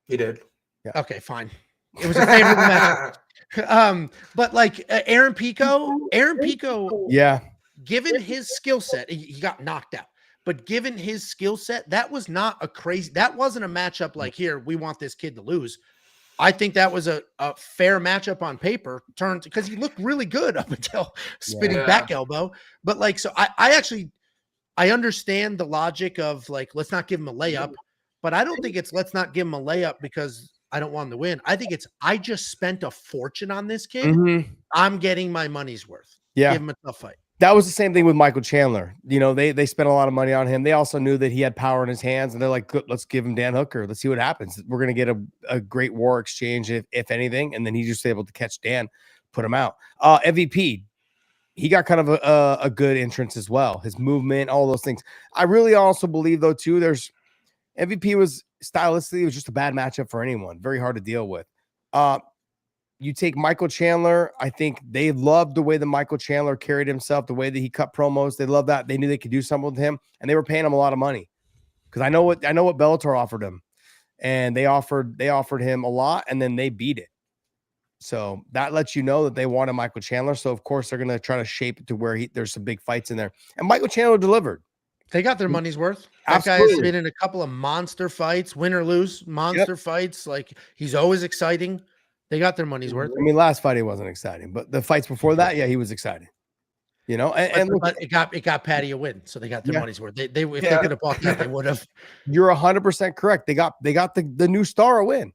He did. Yeah. Okay, fine. It was a favorable matchup. But like Aaron Pico, yeah. Given his skill set, he got knocked out. But given his skill set, that was not a crazy. That wasn't a matchup like here. We want this kid to lose. I think that was a fair matchup on paper. Turned because he looked really good up until spinning back elbow. But like, so I understand the logic of like, let's not give him a layup. But I don't think it's let's not give him a layup because I don't want him to win. I think it's I just spent a fortune on this kid. I'm getting my money's worth. Yeah. Give him a tough fight. That was the same thing with Michael Chandler. You know, they spent a lot of money on him. They also knew that he had power in his hands, and they're like, good, let's give him Dan Hooker. Let's see what happens. We're going to get a great war exchange, if anything. And then he's just able to catch Dan, put him out. MVP, he got kind of a good entrance as well. His movement, all those things. I really also believe, though, too, MVP was stylistically, it was just a bad matchup for anyone. Very hard to deal with. You take Michael Chandler. I think they loved the way that Michael Chandler carried himself, the way that he cut promos. They loved that. They knew they could do something with him, and they were paying him a lot of money because I know what Bellator offered him, and they offered him a lot, and then they beat it. So that lets you know that they wanted Michael Chandler. So of course they're going to try to shape it to where there's some big fights in there, and Michael Chandler delivered. They got their money's worth. That guy's been in a couple of monster fights, win or lose, monster fights. Like, he's always exciting. They got their money's worth. I mean, last fight he wasn't exciting, but the fights before that, yeah, he was exciting. You know, but it got Patty a win, so they got their money's worth. They if they could have bought that, they would have. You're 100% correct. They got the new star a win.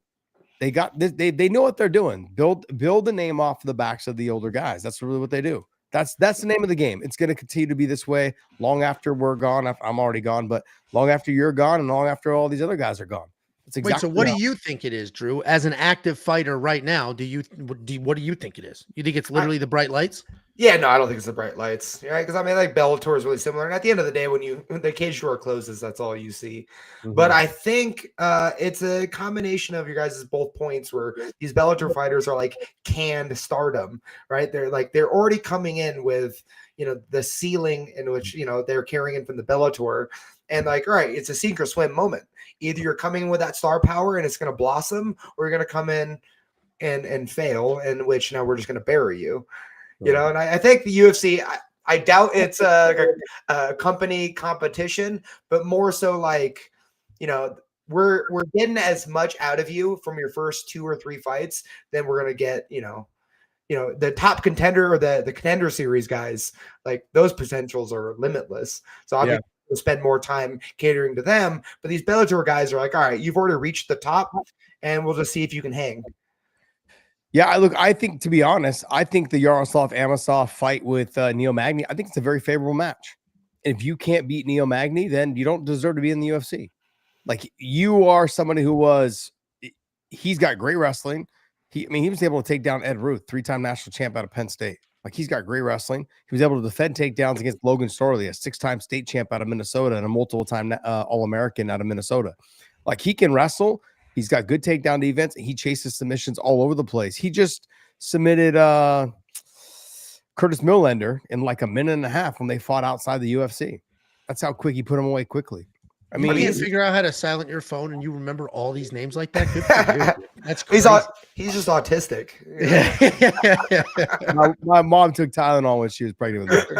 They got this. They know what they're doing. Build the name off the backs of the older guys. That's really what they do. That's the name of the game. It's going to continue to be this way long after we're gone. I'm already gone, but long after you're gone and long after all these other guys are gone. That's exactly. Wait, so what do you think it is, Drew? As an active fighter right now, what do you think it is? You think it's literally the bright lights? Yeah, no, I don't think it's the bright lights. Right? Because I mean, like, Bellator is really similar. And at the end of the day, when the cage door closes, that's all you see. But I think it's a combination of your guys' both points where these Bellator fighters are like canned stardom, right? They're already coming in with, you know, the ceiling in which, you know, they're carrying in from the Bellator. And like, all right, it's a sink or swim moment. Either you're coming in with that star power and it's going to blossom, or you're going to come in and fail, in which now we're just going to bury you. You know, and I think the UFC, I doubt it's a company competition, but more so like, you know, we're getting as much out of you from your first 2 or 3 fights than we're going to get, you know, the top contender or the contender series guys, like those potentials are limitless. So I think we'll spend more time catering to them. But these Bellator guys are like, all right, you've already reached the top, and we'll just see if you can hang. Yeah, I think, to be honest, I think the Yaroslav Amosov fight with Neil Magny, I think it's a very favorable match. If you can't beat Neil Magny, then you don't deserve to be in the UFC. Like, you are somebody he's got great wrestling. He was able to take down Ed Ruth, 3-time national champ out of Penn State. Like, he's got great wrestling. He was able to defend takedowns against Logan Storley, a 6-time state champ out of Minnesota and a multiple-time All-American out of Minnesota. Like, he can wrestle. He's got good takedown defense. He chases submissions all over the place. He just submitted Curtis Millender in like a minute and a half when they fought outside the UFC. That's how quick he put him away quickly. I mean, you can't figure out how to silent your phone and you remember all these names like that. Good for you. That's crazy. He's just autistic. My mom took Tylenol when she was pregnant with me.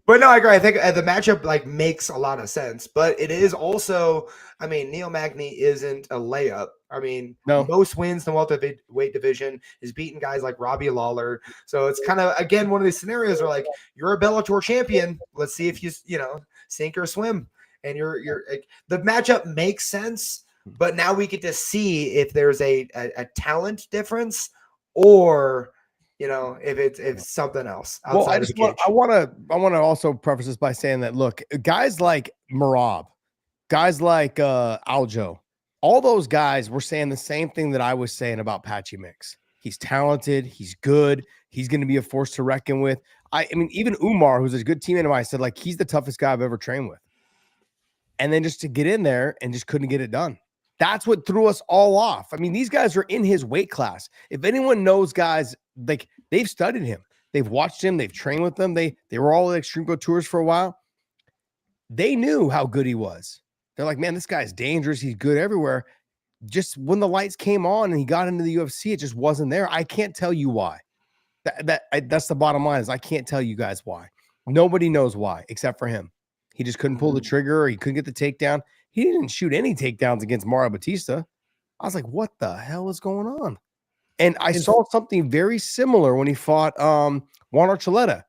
But no, I agree. I think the matchup like makes a lot of sense, but it is also, I mean, Neil Magny isn't a layup. I mean, most wins in the welterweight division is beating guys like Robbie Lawler. So it's kind of, again, one of these scenarios where like, you're a Bellator champion. Let's see if you sink or swim. And the matchup makes sense, but now we get to see if there's a talent difference, or if it's something else outside of the cage. I want to also preface this by saying that, look, guys like Merab, guys like Aljo, all those guys were saying the same thing that I was saying about Patchy Mix. He's talented, he's good, he's going to be a force to reckon with. I mean, even Umar, who's a good teammate of mine, said like he's the toughest guy I've ever trained with. And then just to get in there and just couldn't get it done. That's what threw us all off. I mean, these guys are in his weight class. If anyone knows guys, like, they've studied him. They've watched him. They've trained with him. They were all at Extreme Go Tours for a while. They knew how good he was. They're like, man, this guy's dangerous. He's good everywhere. Just when the lights came on and he got into the UFC, it just wasn't there. I can't tell you why. That's the bottom line, is I can't tell you guys why. Nobody knows why except for him. He just couldn't pull the trigger, or he couldn't get the takedown. He didn't shoot any takedowns against Mario Batista. I was like, what the hell is going on? And I saw something very similar when he fought Juan Archuleta.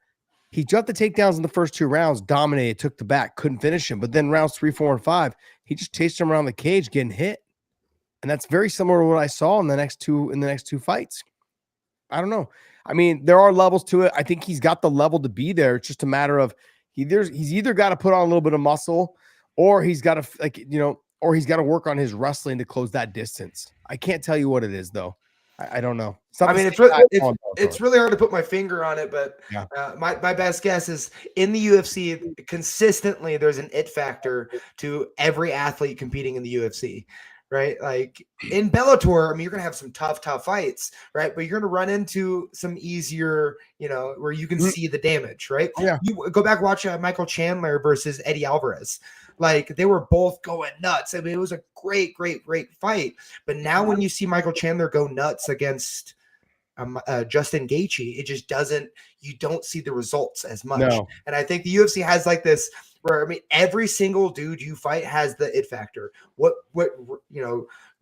He jumped the takedowns in the first 2 rounds, dominated, took the back, couldn't finish him. But then rounds 3, 4, and 5, he just chased him around the cage, getting hit. And that's very similar to what I saw in the next two fights. I don't know. I mean, there are levels to it. I think he's got the level to be there. It's just a matter of he's either got to put on a little bit of muscle, or he's got to or he's got to work on his wrestling to close that distance. I can't tell you what it is though. I don't know. I mean, it's really hard to put my finger on it, but yeah. My best guess is in the UFC, consistently there's an it factor to every athlete competing in the UFC, right? Like in Bellator, I mean, you're going to have some tough fights, right? But you're going to run into some easier, where you can see the damage, right? Yeah. You go back, watch Michael Chandler versus Eddie Alvarez. Like they were both going nuts. I mean, it was a great fight. But now when you see Michael Chandler go nuts against Justin Gaethje, it just you don't see the results as much. No. And I think the UFC has like this where, I mean, every single dude you fight has the it factor. What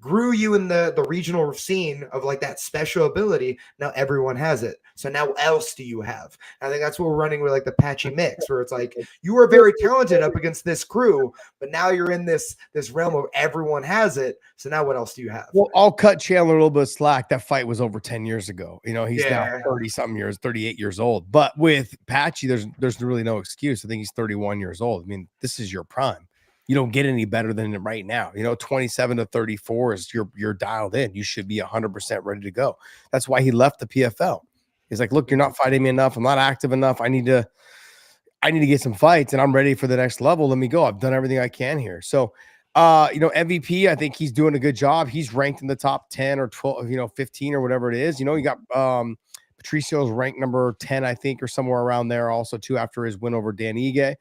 grew you in the regional scene of like that special ability. Now everyone has it. So now what else do you have? And I think that's what we're running with like the patchy mix, where it's like you are very talented up against this crew, but now you're in this realm of everyone has it. So now what else do you have? Well, I'll cut Chandler a little bit of slack. That fight was over 10 years ago. He's now 30-something years, 38 years old. But with Patchy, there's really no excuse. I think he's 31 years old. I mean, this is your prime. You don't get any better than it right now. 27 to 34 is you're dialed in. You should be 100% ready to go. That's why he left the PFL. He's like, look, you're not fighting me enough. I'm not active enough. I need to get some fights, and I'm ready for the next level. Let me go. I've done everything I can here. So, MVP, I think he's doing a good job. He's ranked in the top 10 or 12, 15 or whatever it is. You got Patricio's ranked number 10, I think, or somewhere around there also too, after his win over Dan Ige,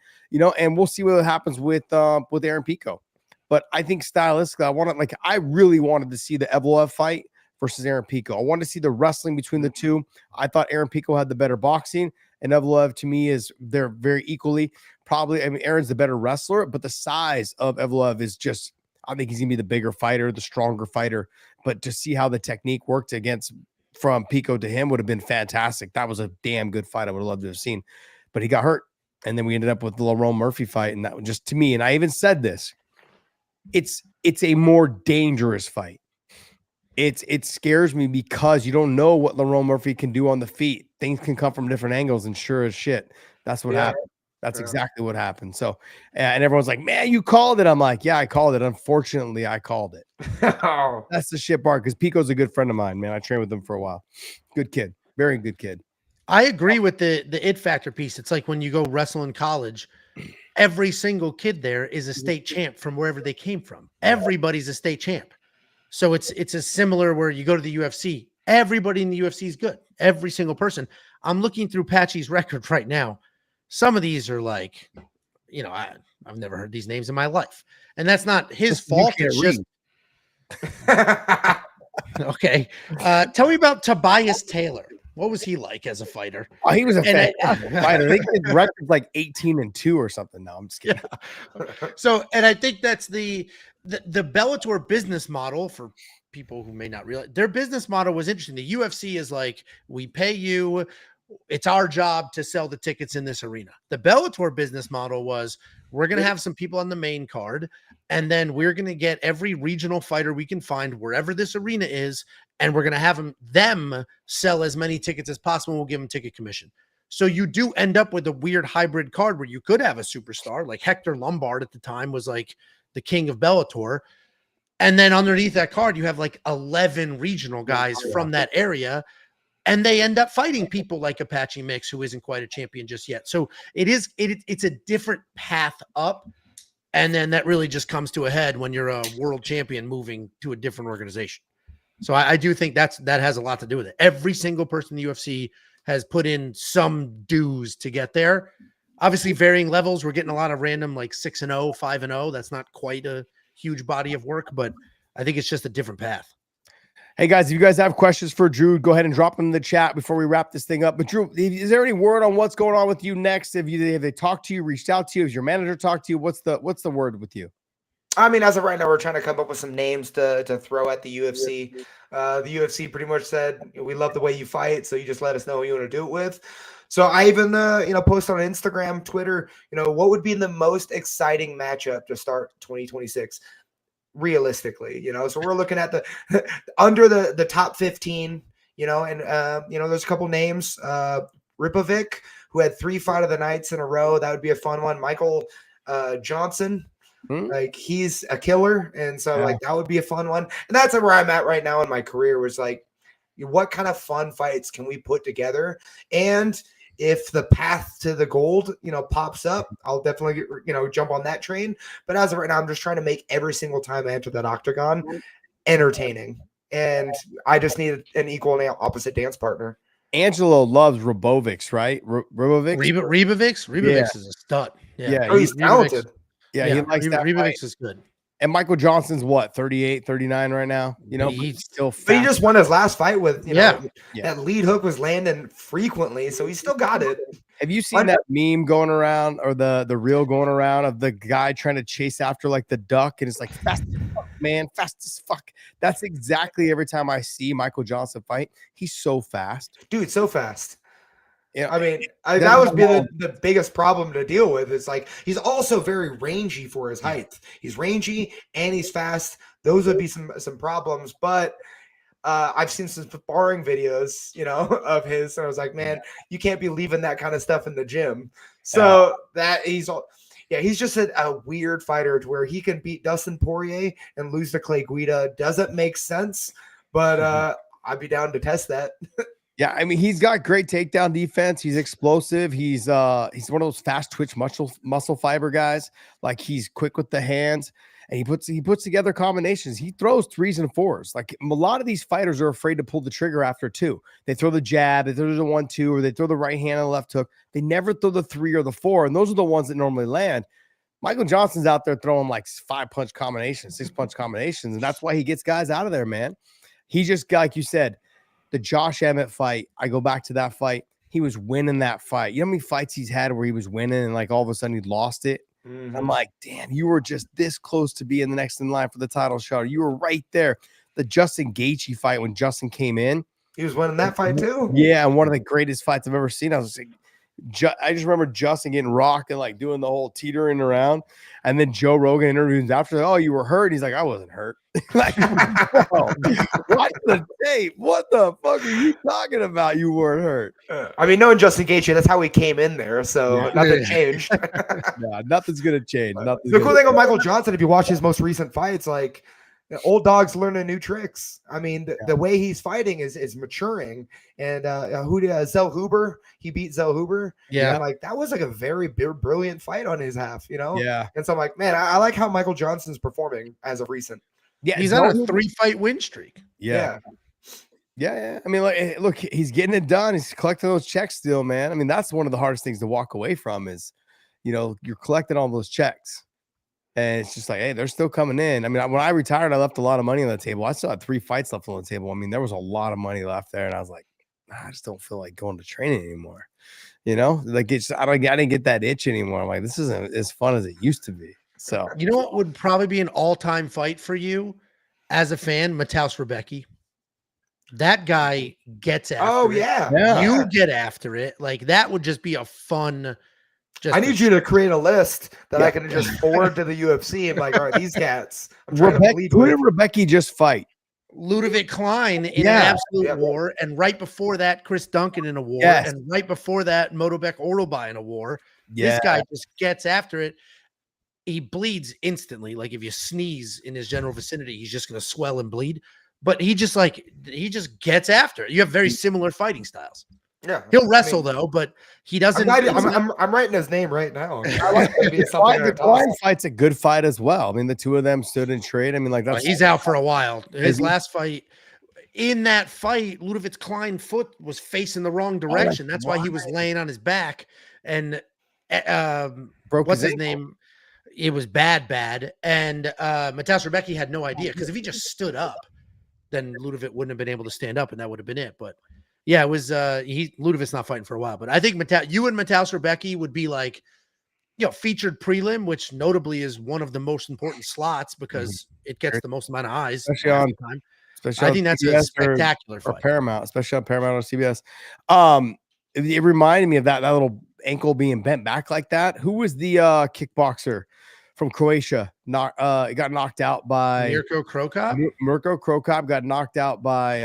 and we'll see what happens with Aaron Pico. But I think stylistically, I really wanted to see the Evloev fight versus Aaron Pico. I wanted to see the wrestling between the two. I thought Aaron Pico had the better boxing, and Evloev to me they're very equally. Probably, I mean, Aaron's the better wrestler, but the size of Evloev is just, I think he's gonna be the bigger fighter, the stronger fighter. But to see how the technique worked from Pico to him would have been fantastic. That was a damn good fight. I would have loved to have seen, but he got hurt. And then we ended up with the Lerone Murphy fight. And that was just, to me, and I even said this, it's a more dangerous fight. It scares me because you don't know what Lerone Murphy can do on the feet. Things can come from different angles, and sure as shit, that's what happened. That's exactly what happened. So, and everyone's like, man, you called it. I'm like, yeah, I called it. Unfortunately, I called it. That's the shit part, because Pico's a good friend of mine, man. I trained with him for a while. Good kid. Very good kid. I agree with the it factor piece. It's like when you go wrestle in college, every single kid there is a state champ from wherever they came from. Everybody's a state champ. So it's a similar where you go to the UFC. Everybody in the UFC is good. Every single person. I'm looking through Patchy's record right now. Some of these are like, I've never heard these names in my life. And that's not his fault. It's just okay. Tell me about Tobias Taylor. What was he like as a fighter? Oh, he was a fantastic fighter. I think his record's like 18-2 or something now. I'm just kidding. Yeah. So, and I think that's the Bellator business model, for people who may not realize, their business model was interesting. The UFC is like, we pay you. It's our job to sell the tickets in this arena. The Bellator business model was, we're going to have some people on the main card, and then we're going to get every regional fighter we can find wherever this arena is, and we're going to have them sell as many tickets as possible. We'll give them ticket commission. So you do end up with a weird hybrid card where you could have a superstar, like Hector Lombard at the time was like the king of Bellator. And then underneath that card, you have like 11 regional guys from that area. And they end up fighting people like Apache Mix, who isn't quite a champion just yet. So it's a different path up. And then that really just comes to a head when you're a world champion moving to a different organization. So I do think that has a lot to do with it. Every single person in the UFC has put in some dues to get there. Obviously, varying levels. We're getting a lot of random like 6-0, 5-0. That's not quite a huge body of work, but I think it's just a different path. Hey guys, if you guys have questions for Drew, go ahead and drop them in the chat before we wrap this thing up. But Drew, is there any word on what's going on with you next? Have they talked to you, reached out to you? Has your manager talked to you? What's the word with you? I mean, as of right now, we're trying to come up with some names to throw at the UFC. The UFC pretty much said, we love the way you fight, so you just let us know who you want to do it with. So I even posted on Instagram, Twitter, what would be the most exciting matchup to start 2026? Realistically, so we're looking at the under the top 15, you know, and you know, there's a couple names. Ripovic, who had 3 fight of the nights in a row. That would be a fun one. Michael Johnson, like he's a killer, and so like that would be a fun one. And that's where I'm at right now in my career, was like, what kind of fun fights can we put together? And if the path to the gold, you know, pops up, I'll definitely, you know, jump on that train. But as of right now, I'm just trying to make every single time I enter that octagon entertaining. And I just need an equal and opposite dance partner. Angelo loves Robovics, right? Ribovics is a stud. Yeah, Oh, he's talented. Yeah, he likes that. Ribovics is good. And Michael Johnson's what, 38, 39 right now? You know, he's still fast. But he just won his last fight with, you know, that lead hook was landing frequently, so he still got it. Have you seen that meme going around, or the reel going around of the guy trying to chase after like the duck, and it's like fast as fuck, man, fast as fuck. That's exactly every time I see Michael Johnson fight. He's so fast, dude, so fast. Yeah, I mean, that would be the biggest problem to deal with. It's like he's also very rangy for his height. He's rangy and he's fast. Those would be some problems. But I've seen some sparring videos, you know, of his, and I was like, man, you can't be leaving that kind of stuff in the gym. So that he's just a weird fighter to where he can beat Dustin Poirier and lose to Clay Guida. Doesn't make sense, but I'd be down to test that. Yeah, I mean, he's got great takedown defense. He's explosive. He's one of those fast twitch muscle fiber guys. Like, he's quick with the hands, and he puts together combinations. He throws 3s and 4s. Like, a lot of these fighters are afraid to pull the trigger after 2. They throw the jab, they throw the 1-2, or they throw the right hand and left hook. They never throw the 3 or the 4, and those are the ones that normally land. Michael Johnson's out there throwing like 5-punch combinations, 6-punch combinations, and that's why he gets guys out of there, man. He just, like you said, the Josh Emmett fight, I go back to that fight. He was winning that fight. You know how many fights he's had where he was winning and like all of a sudden he lost it? I'm like, damn, you were just this close to being the next in line for the title shot. You were right there. The Justin Gaethje fight, when Justin came in, he was winning that fight too. Yeah, and one of the greatest fights I've ever seen. I was like, I just remember Justin getting rocked and like doing the whole teetering around, and then Joe Rogan interviews after, oh, you were hurt. He's like, I wasn't hurt. Like, watch the tape. What the fuck are you talking about? You weren't hurt. I mean, knowing Justin Gaethje, that's how he came in there. So nothing changed. Yeah, nothing's gonna change. The cool thing with Michael Johnson, if you watch his most recent fights, like, old dogs learning new tricks. I mean, the way he's fighting is maturing. And who did Zell Huber? He beat Zell Huber. Yeah, and like that was like a very brilliant fight on his half, you know. Yeah. And so I'm like, man, I like how Michael Johnson's performing as of recent. Yeah, he's on a 3-fight win streak. Yeah. I mean, like, look, he's getting it done. He's collecting those checks still, man. I mean, that's one of the hardest things to walk away from is, you know, you're collecting all those checks. And it's just like, hey, they're still coming in. I mean, when I retired, I left a lot of money on the table. I still had 3 fights left on the table. I mean, there was a lot of money left there. And I was like, I just don't feel like going to training anymore. You know, like I didn't get that itch anymore. I'm like, this isn't as fun as it used to be. So, you know what would probably be an all-time fight for you as a fan? Mateusz Rebecki. That guy gets after it. Yeah. You get after it. Like, that would just be a fun. I need you to create a list that I can just forward to the UFC and like, all right, these cats. Who did Rebecki just fight? Ludovic Klein in an absolute war, and right before that, Chris Duncan in a war, and right before that, Modobek Orlby in a war. This guy just gets after it. He bleeds instantly. Like, if you sneeze in his general vicinity, he's just going to swell and bleed. But he just gets after it. You have very similar fighting styles. Yeah, he'll wrestle though, but he doesn't. I'm writing his name right now. The Klein fight's a good fight as well. I mean, the two of them stood in trade. I mean, like, he's out for a while. His last fight, in that fight, Ludovic Klein's foot was facing the wrong direction. That's why he was laying on his back. And what's his name? It was bad. And Mateusz Rebecki had no idea, because if he just stood up, then Ludovic wouldn't have been able to stand up, and that would have been it. But yeah, it was Ludovic's not fighting for a while. But I think you and Mateusz Rebecki would be like, you know, featured prelim, which notably is one of the most important slots because it gets the most amount of eyes. Especially on time. I think that's a spectacular for fight. Paramount, especially on Paramount or CBS. It reminded me of that little ankle being bent back like that. Who was the kickboxer from Croatia? Got knocked out by Mirko Krokop. Mirko Krokop got knocked out by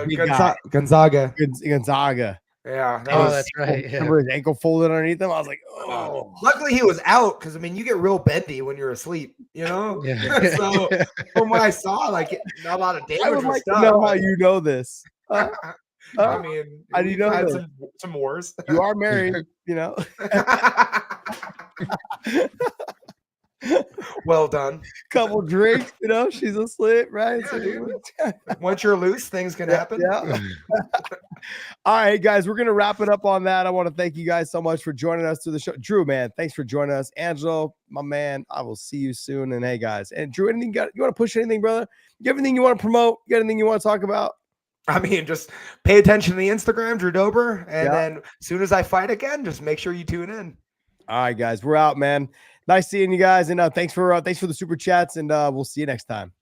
big guy. Gonzaga. Gonzaga. Yeah. Oh, that's right. Yeah. Remember his ankle folded underneath him? I was like, oh. Luckily he was out because I mean you get real bendy when you're asleep, you know. Yeah. So from what I saw, like not a lot of damage. I would was like to done, know but- how you know this. I mean, how do you we've know had this? some wars. You are married, you know. Well done. Couple drinks, you know. She's asleep, right? Yeah, So- dude. Once you're loose, things can happen. Yeah. All right, guys, we're gonna wrap it up on that. I want to thank you guys so much for joining us to the show. Drew, man, thanks for joining us. Angelo, my man, I will see you soon. And hey, guys, and Drew, anything you want to push anything, brother? You have anything you want to promote? You got anything you want to talk about? I mean, just pay attention to the Instagram, Drew Dober, and Yeah. then as soon as I fight again, just make sure you tune in. All right, guys, we're out, man. Nice seeing you guys, and thanks for the super chats, and we'll see you next time.